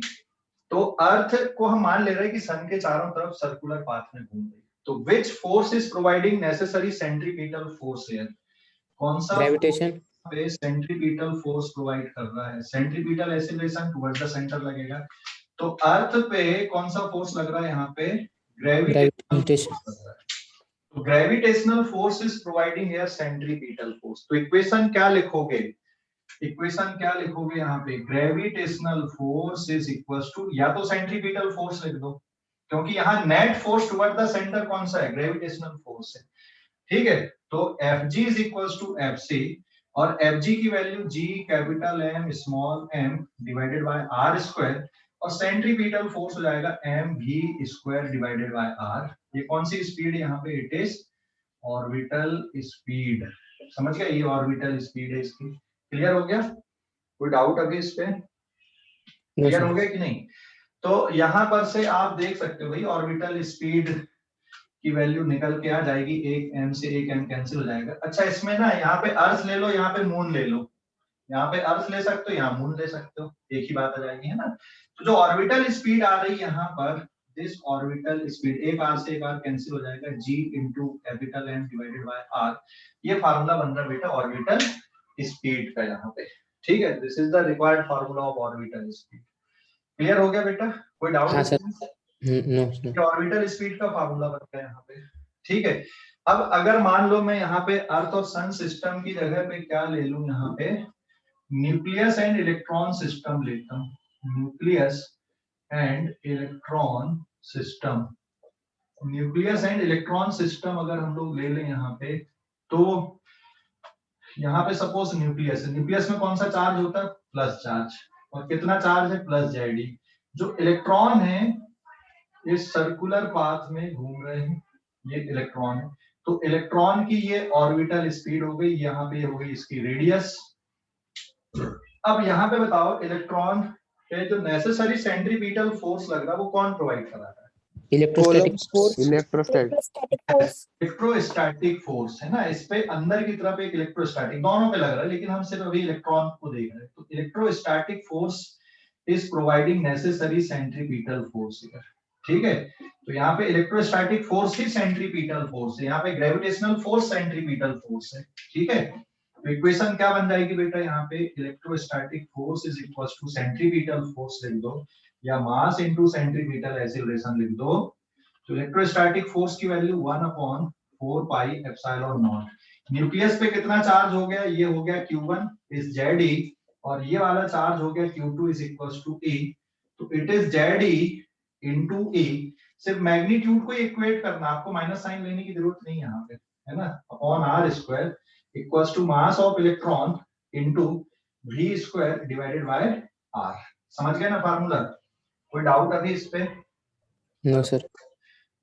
तो अर्थ को हम मान ले रहे हैं कि सन के चारों तरफ सर्कुलर पाथ में घूम रही है। तो which force is providing necessary centripetal force here, कौन सा ग्रेविटेशन। पे सेंट्रीपिटल फोर्स प्रोवाइड कर रहा है, centripetal acceleration towards the centre लगेगा। तो अर्थ पे कौन सा फोर्स लग रहा है यहाँ पे, ग्रेविटेशनल ग्रेविटेशन। फोर्स लग रहा है। तो gravitational force is providing here centripetal force. तो इक्वेशन क्या लिखोगे, इक्वेशन क्या लिखोगे यहाँ पे, gravitational force is equals to, या तो सेंट्रीपिटल फोर्स लिख दो, क्योंकि यहाँ net force toward the centre कौन सा है, ग्रेविटेशनल फोर्स है। ठीक है, तो Fg is equals to Fc, और Fg की value G capital M small m divided by r square, और सेंट्रीपिटल फोर्स हो जाएगा mv square divided by r। ये कौन सी स्पीड है यहाँ पे, इट इज ऑर्बिटल स्पीड। समझ गए, ये ऑर्बिटल स्पीड है इसकी। क्लियर हो गया, कोई डाउट अभी इस पे, क्लियर हो गया कि नहीं। तो यहां पर से आप देख सकते हो भाई ऑर्बिटल स्पीड की वैल्यू निकल के आ जाएगी, एक m से एक m कैंसिल हो जाएगा। अच्छा इसमें ना यहाँ पे अर्थ ले लो, यहाँ पे मून ले लो, यहाँ पे अर्थ ले सकते हो, यहाँ मून ले सकते हो, एक ही बात आ जाएगी है ना। तो जो ऑर्बिटल स्पीड आ रही है यहाँ पर, दिस ऑर्बिटल स्पीड, एक r से एक r कैंसिल हो जाएगा, g into capital M divided by r। ये फार्मूला बन रहा है बेटा ऑर्बिटल स्पीड का यहाँ पे। ठीक है, this is the required formula of orbital speed. Clear हो गया बेटा, कोई डाउट हाँ सर। इसमें? नो। ऑर्बिटल स्पीड का फार्मूला बनता है यहाँ पे। ठीक है, अब अगर मान लो मैं यहाँ पे अर्थ और सन सिस्टम की जगह पे क्या ले लूं, यहाँ पे न्यूक्लियस एंड इलेक्ट्रॉन सिस्टम लेता हूँ, nucleus and electron system. Nucleus and electron system अगर हम लोग ले लें यहाँ पे, तो यहाँ पे सपोज न्यूक्लियस है, न्यूक्लियस में कौन सा चार्ज होता है, प्लस चार्ज, और कितना चार्ज है, प्लस जेड। जो इलेक्ट्रॉन है इस सर्कुलर पाथ में घूम रहे हैं, ये इलेक्ट्रॉन है। तो इलेक्ट्रॉन की ये ऑर्बिटल स्पीड हो गई, यहाँ पे हो गई इसकी रेडियस। अब यहाँ पे बताओ इलेक्ट्रॉन पे जो नेसेसरी सेंट्रीपिटल फोर्स लग रहा है वो कौन प्रोवाइड करा रहा है, इलेक्ट्रोस्टैटिक फोर्स। इलेक्ट्रोस्टैटिक फोर्स है ना। इस पे अंदर की तरफ एक इलेक्ट्रोस्टैटिक, दोनों पे लग रहा है, लेकिन हम सिर्फ अभी इलेक्ट्रॉन को देख रहे हैं। तो electrostatic force is providing necessary centripetal force here. ठीक है, तो यहाँ पे इलेक्ट्रोस्टैटिक फोर्स ही सेंट्रीपिटल फोर्स है, यहाँ पे ग्रेविटेशनल फोर्स सेंट्रीपिटल फोर्स है। ठीक है, तो इक्वेशन क्या बन जाएगी बेटा, यहाँ पे electrostatic force is equals to centripetal force लिख दो, या मास इनटू सेंट्रीपिटल एक्सीलरेशन लिख दो। तो इलेक्ट्रोस्टैटिक फोर्स की value 1/4 pi epsilon not. Nucleus पे कितना चार्ज हो गया, ये हो गया Q1 इज ZE, और ये वाला चार्ज हो गया Q2 is equals to E। तो it is ZE into E। सिर्फ मैग्नीट्यूड को इक्वेट करना, आपको माइनस साइन लेने की जरूरत नहीं है यहाँ पे, है ना, upon r square equals to mass of electron into v square divided by r। समझ गए ना फार्मूला, कोई डाउट अभी इस पे? No sir.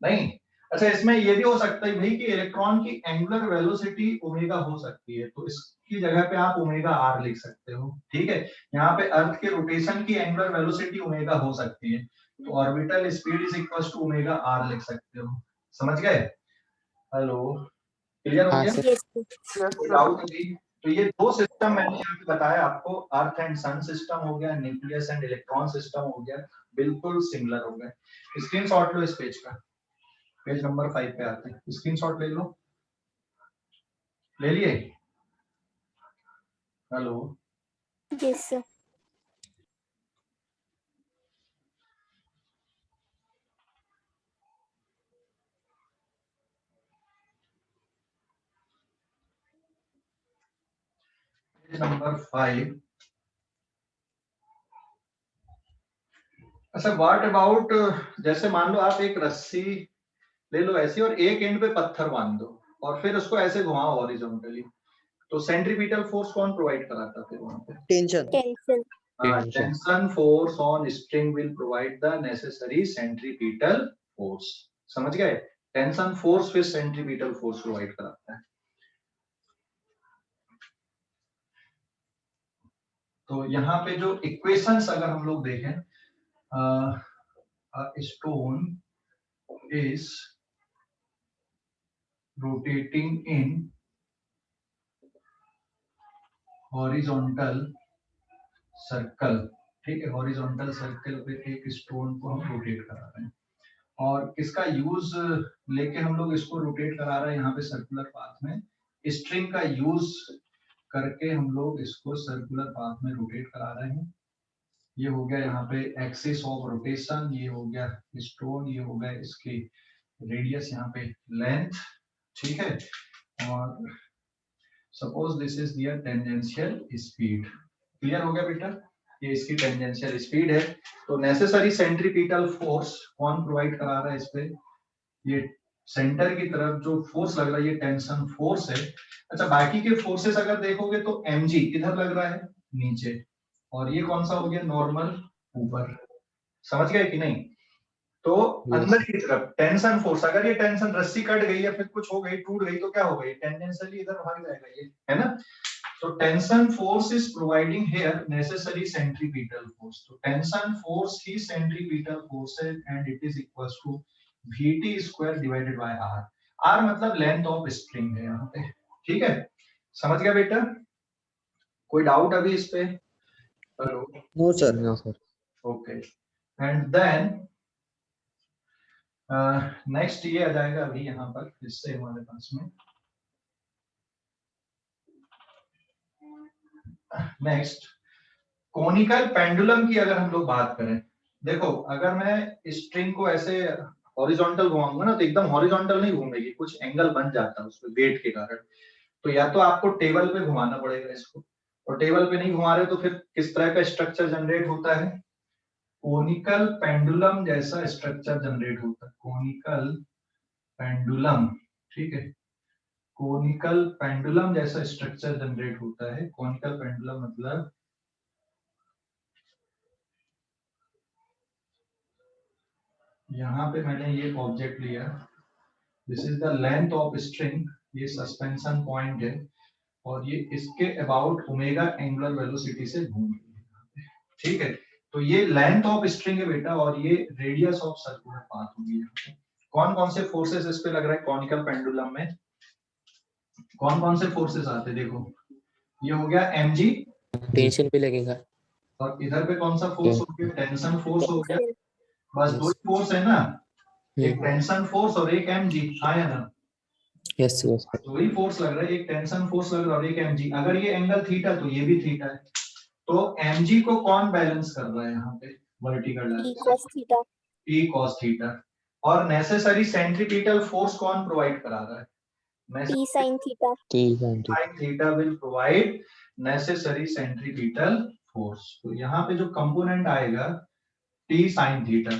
नहीं। अच्छा इसमें ये भी हो सकता है भाई कि इलेक्ट्रॉन की एंगुलर वेलोसिटी ओमेगा हो सकती है, तो इसकी जगह पे आप ओमेगा r लिख सकते हो। ठीक है, यहाँ पे अर्थ के रोटेशन की एंगुलर वेलोसिटी ओमेगा हो सकती है, तो orbital speed is equals to omega r लिख सकते हो। समझ गए, हेलो, क्लियर हो हाँ गया, सर। कोई डाउट अभी? तो ये दो सिस्टम मैंने यहाँ पे बताया आपको, अर्थ एंड सन सिस्टम हो गया, न्यूक्लियस एंड इलेक्ट्रॉन सिस्टम हो गया, बिल्कुल सिमिलर हो गए। स्क्रीनशॉट लो इस पेज का, पेज नंबर 5 पे आते हैं, स्क्रीनशॉट ले लो, ले लिए, hello, yes sir. Page number 5, अच्छा, व्हाट अबाउट, जैसे मान लो आप एक रस्सी ले लो ऐसी और एक एंड पे पत्थर बांध दो और फिर उसको ऐसे घुमाओ हॉरिजॉन्टली, तो सेंट्रीपिटल फोर्स कौन प्रोवाइड कराता फिर वहां पे? Tension. Tension. Tension. Tension force on string will provide the necessary centripetal force. समझ गए? टेंशन फोर्स फिर सेंट्रीपिटल फोर्स प्रोवाइड कराता है। तो यहाँ पे जो इक्वेशंस अगर हम लोग देखें, stone is rotating in horizontal circle, ठीक है, हॉरिजॉन्टल सर्कल पे एक स्टोन को हम रोटेट करा रहे हैं और किसका यूज लेके हम लोग इसको रोटेट करा रहे हैं यहाँ पे सर्कुलर पाथ में, स्ट्रिंग का यूज करके हम लोग इसको सर्कुलर पाथ में रोटेट करा रहे हैं। ये हो गया यहाँ पे एक्सिस ऑफ रोटेशन, ये हो गया स्टोन, ये हो गया इसकी रेडियस, यहाँ पे लेंथ, ठीक है। और suppose this is their tangential speed. Clear हो गया बेटा? ये इसकी टेंजेंशियल स्पीड है। तो नेसेसरी सेंट्रीपिटल फोर्स कौन प्रोवाइड करा रहा है इस पे? ये सेंटर की तरफ जो फोर्स लग रहा है ये टेंशन फोर्स है। अच्छा, बाकी के फोर्सेस अगर देखोगे तो mg किधर लग रहा है? नीचे, और ये कौन सा हो गया? नॉर्मल ऊपर। समझ गए कि नहीं? तो अंदर की तरफ टेंशन फोर्स, अगर ये टेंशन रस्सी कट गई या फिर कुछ हो गई, टूट गई, तो क्या होगा? ये टेंजेंशियली इधर भाग जाएगा, ये है ना। So tension force is providing here necessary centripetal force. So tension force he centripetal force है and it is equals to Vt square divided by R. R मतलब length of string है यहाँ पे, ठीक है। समझ गया बेटा? कोई डाउट अभी इस पे? Hello? No sir. No sir. Okay, and then next ये आ जाएगा अभी यहाँ पर इससे हमारे पास में नेक्स्ट कोनिकल पेंडुलम की अगर हम लोग बात करें, देखो अगर मैं स्ट्रिंग को ऐसे हॉरिजॉन्टल घुमाऊंगा ना तो एकदम हॉरिजॉन्टल नहीं घूमेगी, कुछ एंगल बन जाता है उसमें वेट के कारण। तो या तो आपको टेबल पे घुमाना पड़ेगा इसको, और टेबल पे नहीं घुमा रहे तो फिर किस तरह का स्ट्रक्चर जनरेट होता है? कोनिकल पेंडुलम जैसा स्ट्रक्चर जनरेट होता है, कोनिकल पेंडुलम, ठीक है। कोनिकल पेंडुलम जैसा स्ट्रक्चर जनरेट होता है। कोनिकल पेंडुलम मतलब यहाँ पे मैंने ये ऑब्जेक्ट लिया, this is the length of string, ये सस्पेंशन पॉइंट है और ये इसके अबाउट ओमेगा एंगुलर वेलोसिटी से घूम रही है, ठीक है। तो ये लेंथ ऑफ स्ट्रिंग है बेटा और ये रेडियस ऑफ सर्कुलर पाथ होगी। कौन कौन से फोर्सेस इस पे लग रहा है कॉनिकल पेंडुलम में? कौन कौन से फोर्सेस आते हैं देखो, ये हो गया mg, टेंशन पे लगेगा। और इधर पे कौन सा फोर्स हो गया? टेंशन फोर्स हो गया। Tension. बस दो ही फोर्स है ना, एक टेंशन फोर्स और एक mg, आया ना? Yes yes. दो ही फोर्स लग रहा है, एक टेंशन फोर्स लग रहा है और एक mg। अगर ये एंगल थीटा तो ये भी थीटा है, तो mg को कौन बैलेंस कर रहा है यहाँ पे? Vertical E direction, cos theta. P cos theta. और नेसेसरी सेंट्रीपिटल फोर्स कौन प्रोवाइड करा रहा है? T sin theta. sin theta will provide necessary centripetal force। तो यहाँ पे जो कंपोनेंट आएगा T sin theta,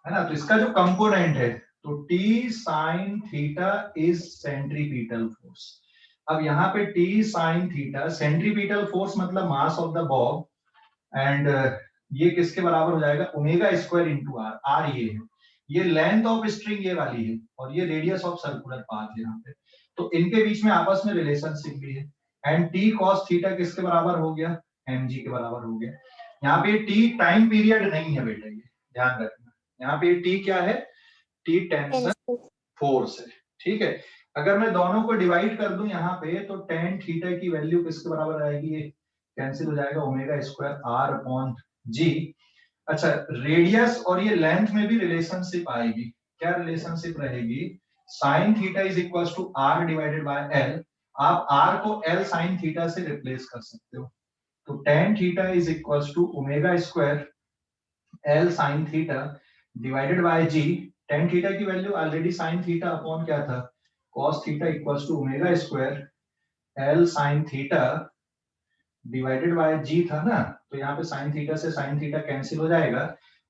है ना, तो इसका जो कंपोनेंट है तो T sin theta is centripetal force। अब यहाँ पे T sin theta centripetal force मतलब mass of the bob, and ये किसके बराबर हो जाएगा? Omega square into r. R ये है, ये लेंथ ऑफ स्ट्रिंग ये वाली है और ये रेडियस ऑफ सर्कुलर पाथ है यहाँ पे, तो इनके बीच में आपस में रिलेशनशिप भी है। एंड टी कॉस थीटा किसके बराबर हो गया? mg के बराबर हो गया। यहाँ पे टी टाइम पीरियड नहीं है बेटा, ये ध्यान रखना। यहाँ पे टी क्या है? T tension Tension. फोर्स है, ठीक है। अगर मैं दोनों को डिवाइड कर दूं यहाँ पे तो टेन थीटा की वैल्यू किसके बराबर आएगी? ये कैंसिल हो जाएगा, ओमेगा स्क्वायर आर अपॉन जी। अच्छा, रेडियस और ये लेंथ में भी रिलेशनशिप आएगी। क्या रिलेशनशिप रहेगी? Sine theta is equal to r divided by l. आप आर को एल साइन थीटा से रिप्लेस कर सकते हो, तो tan theta is equal to omega square l sine theta divided by g. Tan theta की value already sine theta upon क्या था? Cos theta equal to omega square l sine theta divided by g था ना, तो यहाँ पे sine theta से sine theta cancel हो जाएगा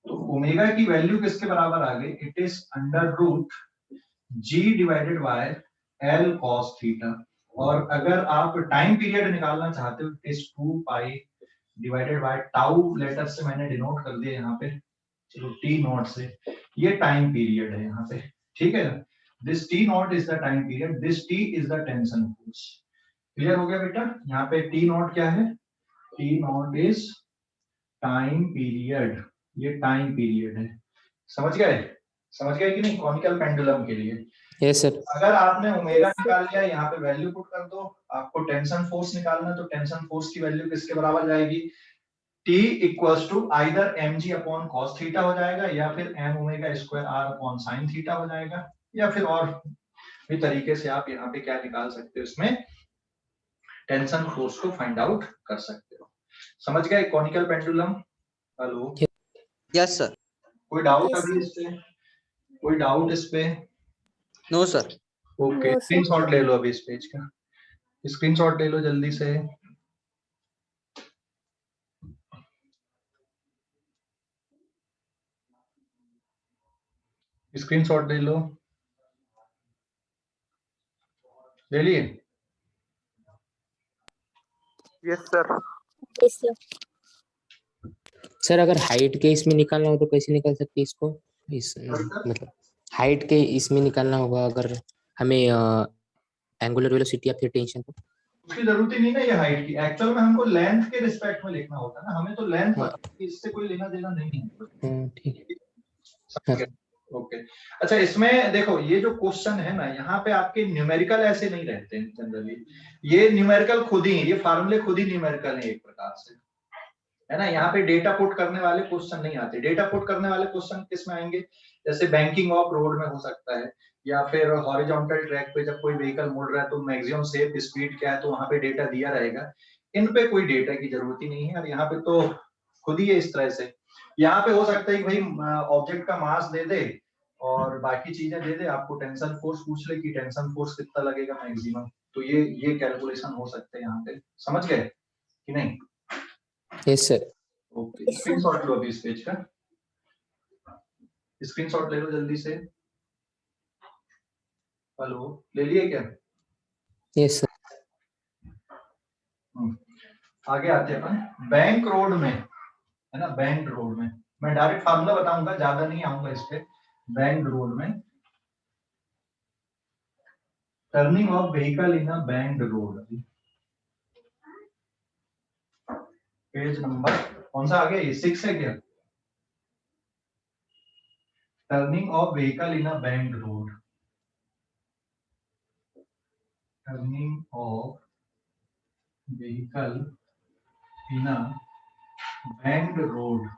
तो ओमेगा की वैल्यू किसके बराबर आ गई? It is under root g divided by l cos theta. और अगर आप टाइम पीरियड निकालना चाहते हो it is 2 pi divided by tau, letter से मैंने डिनोट कर दिया यहाँ पे, चलो t नॉट से, ये टाइम पीरियड है यहाँ पे, ठीक है। This t not is the time period, this t is the tension force. Clear हो गया बेटा? यहाँ पे t नॉट क्या है? t not is time period, ये टाइम पीरियड है। समझ गए? समझ गए कि नहीं? कॉनिकल पेंडुलम के लिए यस सर। अगर आपने ओमेगा निकाल लिया, यहाँ पे वैल्यू पुट कर दो, आपको टेंशन फोर्स निकालना, तो टेंशन फोर्स की वैल्यू किसके बराबर जाएगी? T equals to either mg upon cos theta हो जाएगा, या फिर m omega square r upon sin theta हो जाएगा, या फिर और भी तरीके से आप यहाँ पे क्या निकाल सकते हो, इसमें टेंशन फोर्स को फाइंड आउट कर सकते हो। समझ गए conical pendulum? Hello, yes sir. कोई डाउट Yes, अभी sir. इस पे? कोई डाउट इस पे? No sir. Okay, No, sir. Screenshot ले लो अभी इस पेज का, स्क्रीनशॉट ले लो जल्दी से। स्क्रीनशॉट ले लो, ले लिए? Yes sir. Yes, sir. Sir अगर हाइट के इसमें निकालना हो तो कैसे निकाल सकते हैं इसको? इस मतलब हाइट के इसमें निकालना होगा अगर हमें एंगुलर वेलोसिटी या फिर टेंशन को। उसकी जरूरत ही नहीं ना ये हाइट की, एक्चुअल में हमको लेंथ के रिस्पेक्ट में लिखना होता है ना, हमें तो लेंथ हाँ। पता है, इससे कोई लेना देना नहीं है। ठीक है। समझ गए? ओके, अच्छा इसमें देखो ये जो क्वेश्चन है ना, यहाँ पे आपके न्यूमेरिकल ऐसे नहीं रहते हैं जनरली, ये न्यूमेरिकल खुद ही, ये फार्मूले खुद ही न्यूमेरिकल है एक प्रकार से, है ना। यहाँ पे डेटा पुट करने वाले क्वेश्चन नहीं आते। डेटा पुट करने वाले क्वेश्चन किस में आएंगे? जैसे बैंकिंग ऑफ रोड में हो सकता है, या फिर हॉरिजॉन्टल ट्रैक पे जब कोई व्हीकल मुड़ रहा है तो मैक्सिमम सेफ स्पीड क्या है, तो वहां पे डेटा दिया रहेगा। इन पे कोई डेटा की जरूरत ही नहीं है, और यहाँ पे तो खुद ही है इस तरह से। यहाँ पे हो सकता है कि भाई ऑब्जेक्ट का मास दे दे और बाकी चीजें दे दे, आपको टेंशन फोर्स पूछ ले कि टेंशन फोर्स कितना लगेगा मैक्सिमम, तो ये कैलकुलेशन हो सकते हैं यहाँ पे। समझ गए कि नहीं? Yes sir. Okay, Yes, sir. Screenshot लो अभी इस पेज का, स्क्रीनशॉट ले लो जल्दी से। हेलो, ले लिए क्या? Yes sir. आगे आते हैं अपन बैंक रोड में, है ना। बैंक रोड में मैं डायरेक्ट फार्मूला बताऊंगा, ज्यादा नहीं आऊंगा इस पे। बैंक रोड में turning of vehicle in a bank road, page number कौन सा आ गया? ये 6 है क्या? Turning of vehicle in a bank road, turning of vehicle in a bank road.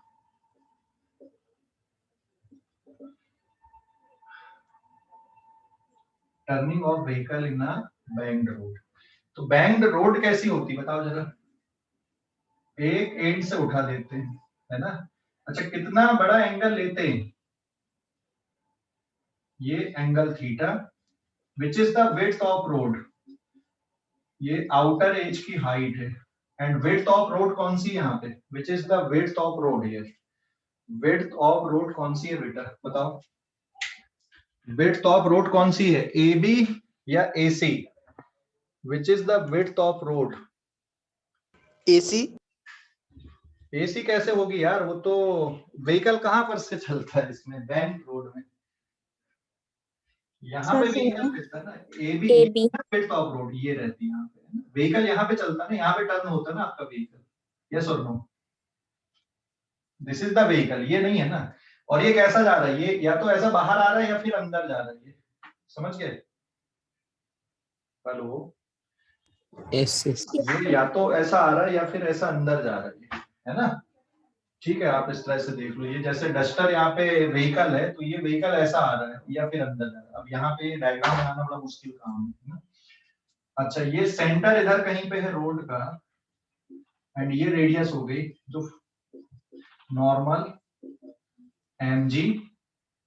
Turning of vehicle in a banked road. तो banked road कैसी होती बताओ जरा? एक एंड से उठा देते हैं, है ना। अच्छा, कितना बड़ा एंगल लेते हैं? ये angle theta, which is the width of road, ये आउटर एज की हाइट है। एंड विड्थ ऑफ रोड कौन सी है यहाँ पे? विच is the width of road here, width of road कौन सी है बेटा बताओ? विड्थ ऑफ रोड कौन सी है, ए बी या A C? Which is the width of road? AC. AC कैसे होगी यार, वो तो व्हीकल कहां पर से चलता है इसमें, बैंक रोड में। यहाँ पे व्हीकल रहता है ना, A B AB. Width of road ये रहती है यहाँ पे, व्हीकल यहाँ पे चलता है ना, यहाँ पे टर्न होता है ना आपका व्हीकल। यस और no? This is the vehicle, ये नहीं है ना। और ये कैसा जा रहा है? ये या तो ऐसा बाहर आ रहा है या फिर अंदर जा रहा है, ये समझ गए? Hello, yes yes. ये या तो ऐसा आ रहा है या फिर ऐसा अंदर जा रहा है ना। ठीक है, आप इस तरह से देख लो, ये जैसे डस्टर यहाँ पे व्हीकल है, तो ये व्हीकल ऐसा आ रहा है या फिर अंदर जा रहा है। अब यहाँ पे डायग्राम बनाना बड़ा मुश्किल काम है ना। अच्छा, ये सेंटर इधर कहीं पे है रोड का, एंड ये रेडियस हो गई जो नॉर्मल mg,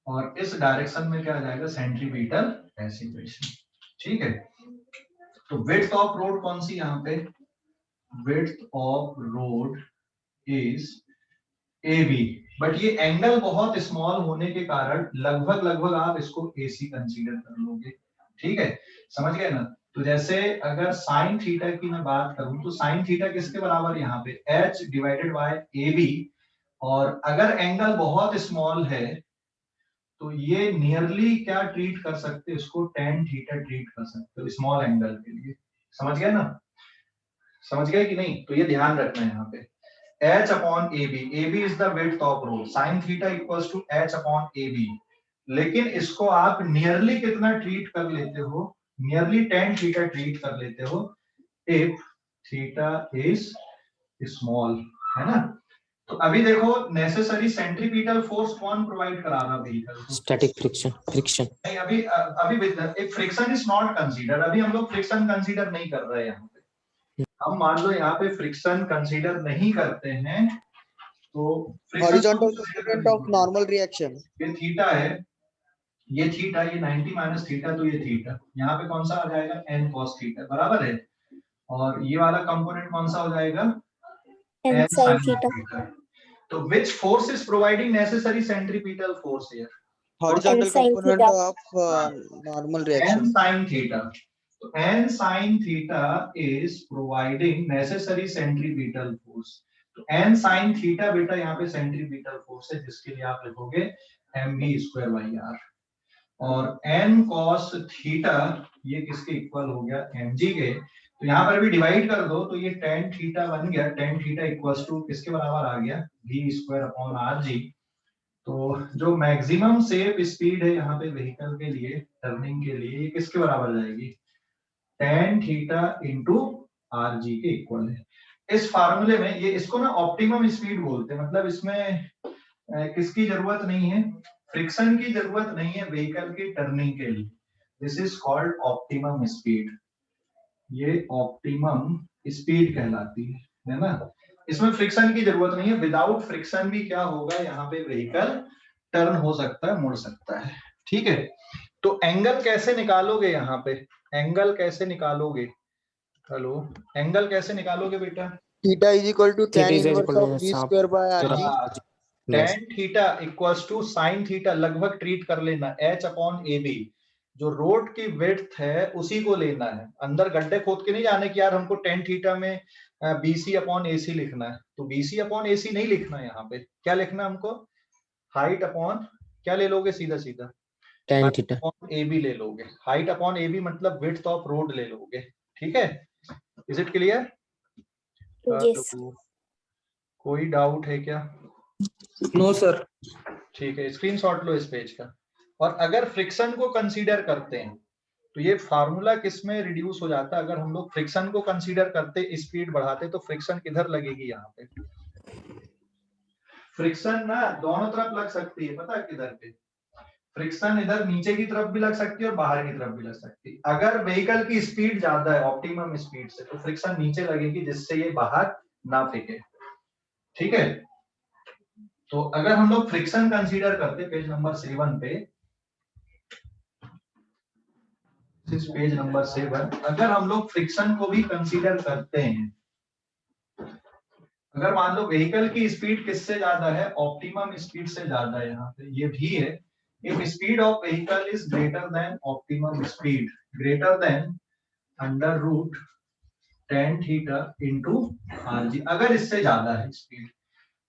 और इस डायरेक्शन में क्या आ जाएगा? Centripetal acceleration. ठीक है, तो विड्थ ऑफ रोड कौन सी यहाँ पे? Width of road is A B, but ये एंगल बहुत स्मॉल होने के कारण लगभग आप इसको AC कंसीडर कर लोगे, ठीक है, समझ गए ना। तो जैसे अगर साइन थीटा की मैं बात करूं तो साइन थीटा किसके बराबर यहाँ पे H डिवाइडेड बाय AB, और अगर एंगल बहुत स्मॉल है तो ये नियरली क्या ट्रीट कर सकते हैं, इसको tan थीटा ट्रीट कर सकते हो स्मॉल एंगल के लिए, समझ गए ना, समझ गए कि नहीं। तो ये ध्यान रखना है यहाँ पे H upon AB is the width of road, sine theta equals to H upon AB, लेकिन इसको आप नियरली कितना ट्रीट कर लेते हो, नियरली tan थीटा ट्रीट कर लेते हो इफ थीटा इज स्मॉल, है ना। तो अभी देखो नेसेसरी सेंट्रीपिटल फोर्स कौन प्रोवाइड करा रहा व्हीकल को, स्टैटिक फ्रिक्शन नहीं अभी अभी एक फ्रिक्शन इज नॉट कंसीडर, अभी हम लोग फ्रिक्शन कंसीडर नहीं कर रहे हैं यहाँ पे। हम मान लो यहाँ पे फ्रिक्शन कंसीडर नहीं करते हैं तो horizontal component of normal reaction, ये थीटा है, ये थीटा, ये 90 माइनस थीटा, तो ये थीटा यहाँ पे कौन सा आ जाएगा n cos थीटा बराबर है, और ये वाला कंपोनेंट कौन सा हो जाएगा n sin theta. तो which force is providing necessary centripetal force here? Horizontal N sin component theta. Of normal n reaction, sin theta. So n sin theta is providing necessary centripetal force. तो n sin theta बेटा यहाँ पे centripetal force है, जिसके लिए आप लिखोगे mv square by r, और n cos theta ये किसके इक्वल हो गया mg के, तो यहाँ पर भी डिवाइड कर दो तो ये tan थीटा बन गया, tan थीटा इक्वल्स टू किसके बराबर आ गया v स्क्वायर अपॉन rg। तो जो मैक्सिमम सेफ स्पीड है यहाँ पे व्हीकल के लिए टर्निंग के लिए, ये किसके बराबर जाएगी tan थीटा इंटू rg के इक्वल है। इस फार्मूले में ये इसको ना ऑप्टिमम स्पीड बोलते हैं, मतलब इसमें किसकी जरूरत नहीं है, फ्रिक्शन की जरूरत नहीं है व्हीकल की टर्निंग के लिए, this is called optimum speed, ये ऑप्टिमम स्पीड कहलाती है ना। इसमें फ्रिक्शन की जरूरत नहीं है, विदाउट फ्रिक्शन भी क्या होगा यहाँ पे व्हीकल टर्न हो सकता है, मुड़ सकता है, ठीक है। तो एंगल कैसे निकालोगे, यहाँ पे एंगल कैसे निकालोगे, हेलो एंगल कैसे निकालोगे बेटा, theta is equal to tan Theta is inverse equal to of v square by rg, tan theta equals to sine theta, लगभग ट्रीट कर लेना h अपॉन AB, जो रोड की विड्थ है उसी को लेना है, अंदर गड्ढे खोद के नहीं जाने कि यार हमको tan थीटा में BC अपॉन AC लिखना है, तो BC अपॉन AC नहीं लिखना है, यहाँ पे क्या लिखना है हमको हाइट अपॉन क्या ले लोगे, सीधा सीधा tan थीटा अपॉन AB ले लोगे, हाइट अपॉन AB मतलब विड्थ ऑफ रोड ले लोगे, ठीक है, इज इट क्लियर। Yes. कोई डाउट है क्या, नो सर। ठीक है, स्क्रीनशॉट लो इस पेज का। और अगर फ्रिक्शन को कंसीडर करते हैं तो ये फार्मूला किस में रिड्यूस हो जाता है, अगर हम लोग फ्रिक्शन को कंसीडर करते स्पीड बढ़ाते तो फ्रिक्शन किधर लगेगी, यहाँ पे फ्रिक्शन ना दोनों तरफ लग सकती है, पता है किधर पे, फ्रिक्शन इधर नीचे की तरफ भी लग सकती है और बाहर की तरफ भी लग सकती है। अगर व्हीकल की स्पीड ज्यादा है ऑप्टिमम स्पीड से तो फ्रिक्शन नीचे लगेगी, जिससे ये बाहर ना फेंके, ठीक है। तो अगर हम लोग फ्रिक्शन कंसीडर करते पेज नंबर 7 पे, पेज नंबर 7, अगर हम लोग फ्रिक्शन को भी कंसीडर करते हैं, अगर मान लो व्हीकल की स्पीड किससे ज्यादा है, ऑप्टिमम स्पीड से ज्यादा है, यहाँ पे ये भी है, if speed of vehicle is greater than optimum speed, greater than under root tan theta into rg, अगर इससे ज्यादा है स्पीड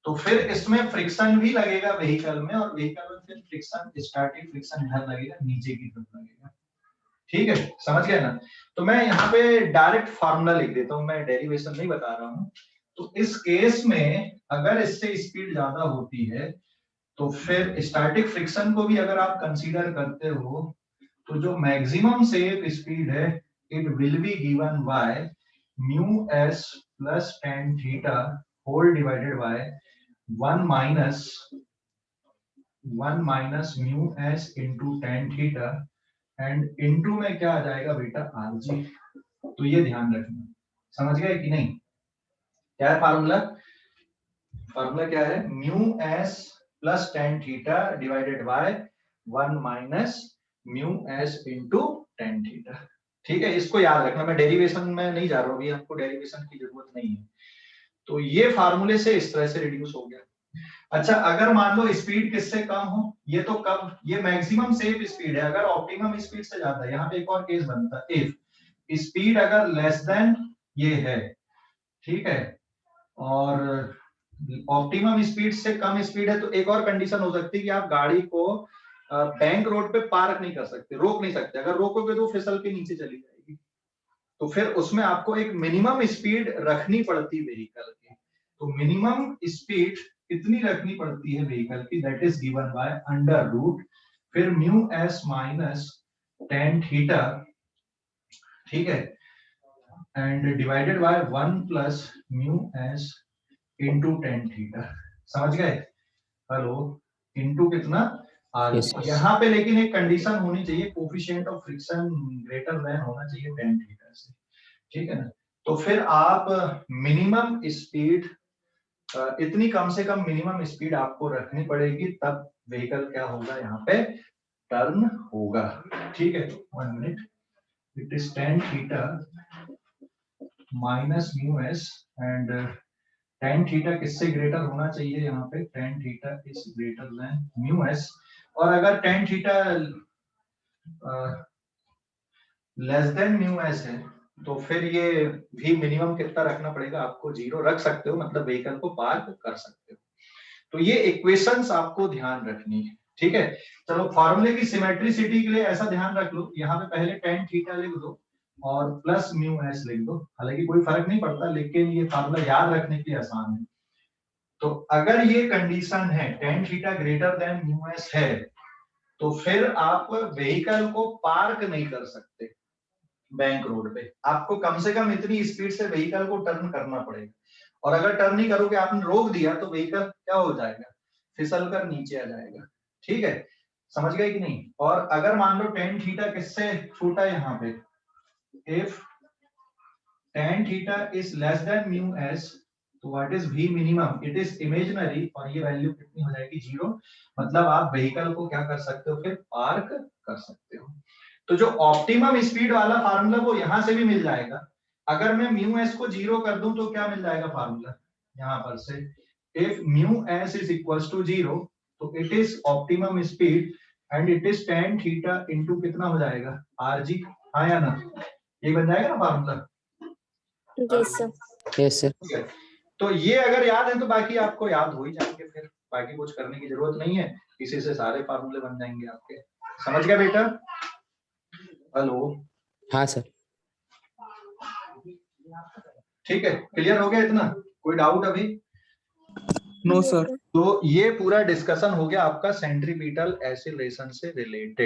तो फिर इसमें फ्रिक्शन भी लगेगा व्हीकल में, और व्हीकल में फिर फ्रिक्शन स्टैटिक फ्रिक्शन इधर लगेगा, नीचे की तरफ लगेगा, ठीक है, समझ गए ना। तो मैं यहाँ पे डायरेक्ट फार्मूला लिख देता हूँ, मैं डेरिवेशन नहीं बता रहा हूँ। तो इस केस में अगर इससे स्पीड ज्यादा होती है तो फिर स्टैटिक फ्रिक्शन को भी अगर आप कंसीडर करते हो तो जो मैक्सिमम सेफ स्पीड है it will be given by mu s plus tan theta whole divided by 1 minus mu s into tan theta, and into में क्या आ जाएगा बेटा आरजी। तो ये ध्यान रखना, समझ गए कि नहीं, क्या है फार्मूला, फार्मूला क्या है, mu s plus tan theta divided by 1 minus mu s into tan theta, ठीक है। इसको याद रखना, मैं डेरिवेशन में नहीं जा रहा हूँ, अभी आपको डेरिवेशन की जरूरत नहीं है। तो ये फार्मूले से इस तरह से रिड्यूस हो गया। अच्छा, अगर मान लो स्पीड किससे कम हो, ये तो कब, ये मैक्सिमम सेफ स्पीड है, अगर ऑप्टिमम स्पीड से ज्यादा है, यहाँ पे एक और केस बनता है, इफ स्पीड अगर लेस देन ये है, ठीक है, और ऑप्टिमम स्पीड से कम स्पीड है, तो एक और कंडीशन हो सकती है कि आप गाड़ी को बैंक रोड पे पार्क नहीं कर सकते, रोक नहीं सकते, अगर रोकोगे तो फिसल के नीचे चली जाएगी, तो फिर उसमें आपको एक मिनिमम स्पीड रखनी पड़ती व्हीकल की। तो मिनिमम स्पीड कितनी रखनी पड़ती है व्हीकल की, that is given by under root फिर mu s minus tan theta, ठीक है, and divided by 1 plus mu s into tan theta. समझ गए? हेलो, इंटू कितना आर। Yes, sir. यहाँ पे लेकिन एक कंडीशन होनी चाहिए, coefficient of friction greater than होना चाहिए टेन थीटा से, ठीक है ना। तो फिर आप मिनिमम स्पीड इतनी कम से कम मिनिमम स्पीड आपको रखनी पड़ेगी, तब व्हीकल क्या होगा, यहाँ पे टर्न होगा, ठीक है। 1 minute, it is tan theta minus mu S, and tan theta किससे ग्रेटर होना चाहिए, यहाँ पे ten theta is greater than mu s, और अगर tan theta less than mu S है, तो फिर ये भी मिनिमम कितना रखना पड़ेगा आपको, 0 रख सकते हो, मतलब व्हीकल को पार्क कर सकते हो। तो ये इक्वेशंस आपको ध्यान रखनी है, ठीक है। चलो, फॉर्मूले की सिमेट्रिसिटी के लिए ऐसा ध्यान रख लो, यहाँ पे पहले टेन थीटा लिख दो और प्लस म्यू एस लिख दो, हालांकि कोई फर्क नहीं पड़ता, लेकिन ये फॉर्मूला याद रखने के लिए आसान है। तो अगर ये कंडीशन है tan theta greater than mu S है, तो फिर आप व्हीकल को पार्क नहीं कर सकते बैंक रोड पे, आपको कम से कम इतनी स्पीड से व्हीकल को टर्न करना पड़ेगा, और अगर टर्न नहीं करोगे, आपने रोक दिया, तो व्हीकल क्या हो जाएगा, फिसल कर नीचे आ जाएगा, ठीक है। समझ गए कि नहीं? और अगर मान लो टेन थीटा किससे छोटा है, यहाँ पे if tan theta is less than mu s, तो what is v minimum, it is imaginary, और ये वैल्यू कितनी हो जाएगी, 0, मतलब आप व्हीकल को क्या कर सकते हो, फिर पार्क कर सकते हो। तो जो ऑप्टिमम स्पीड वाला फार्मूला वो यहां से भी मिल जाएगा, अगर मैं म्यू एस को 0 कर दूं तो क्या मिल जाएगा फार्मूला, यहां पर से if mu s is equals to 0, तो it is optimum speed and it is tan theta into कितना हो जाएगा, आरजी, हाँ या ना, ये बन जाएगा ना formula. Yes, sir. yes sir. ठीक है, तो ये अगर याद है तो बाकी आपको याद हो ही जाएंगे, फिर बाकी कुछ करने की जरूरत नहीं है, इसी से सारे फार्मूले बन जाएंगे आपके। समझ गया बेटा? हेलो, हाँ सर। ठीक है, क्लियर हो गया इतना, कोई डाउट अभी? No, sir. तो ये पूरा डिस्कशन हो गया आपका सेंट्रीपिटल एक्सीलरेशन से रिलेटेड।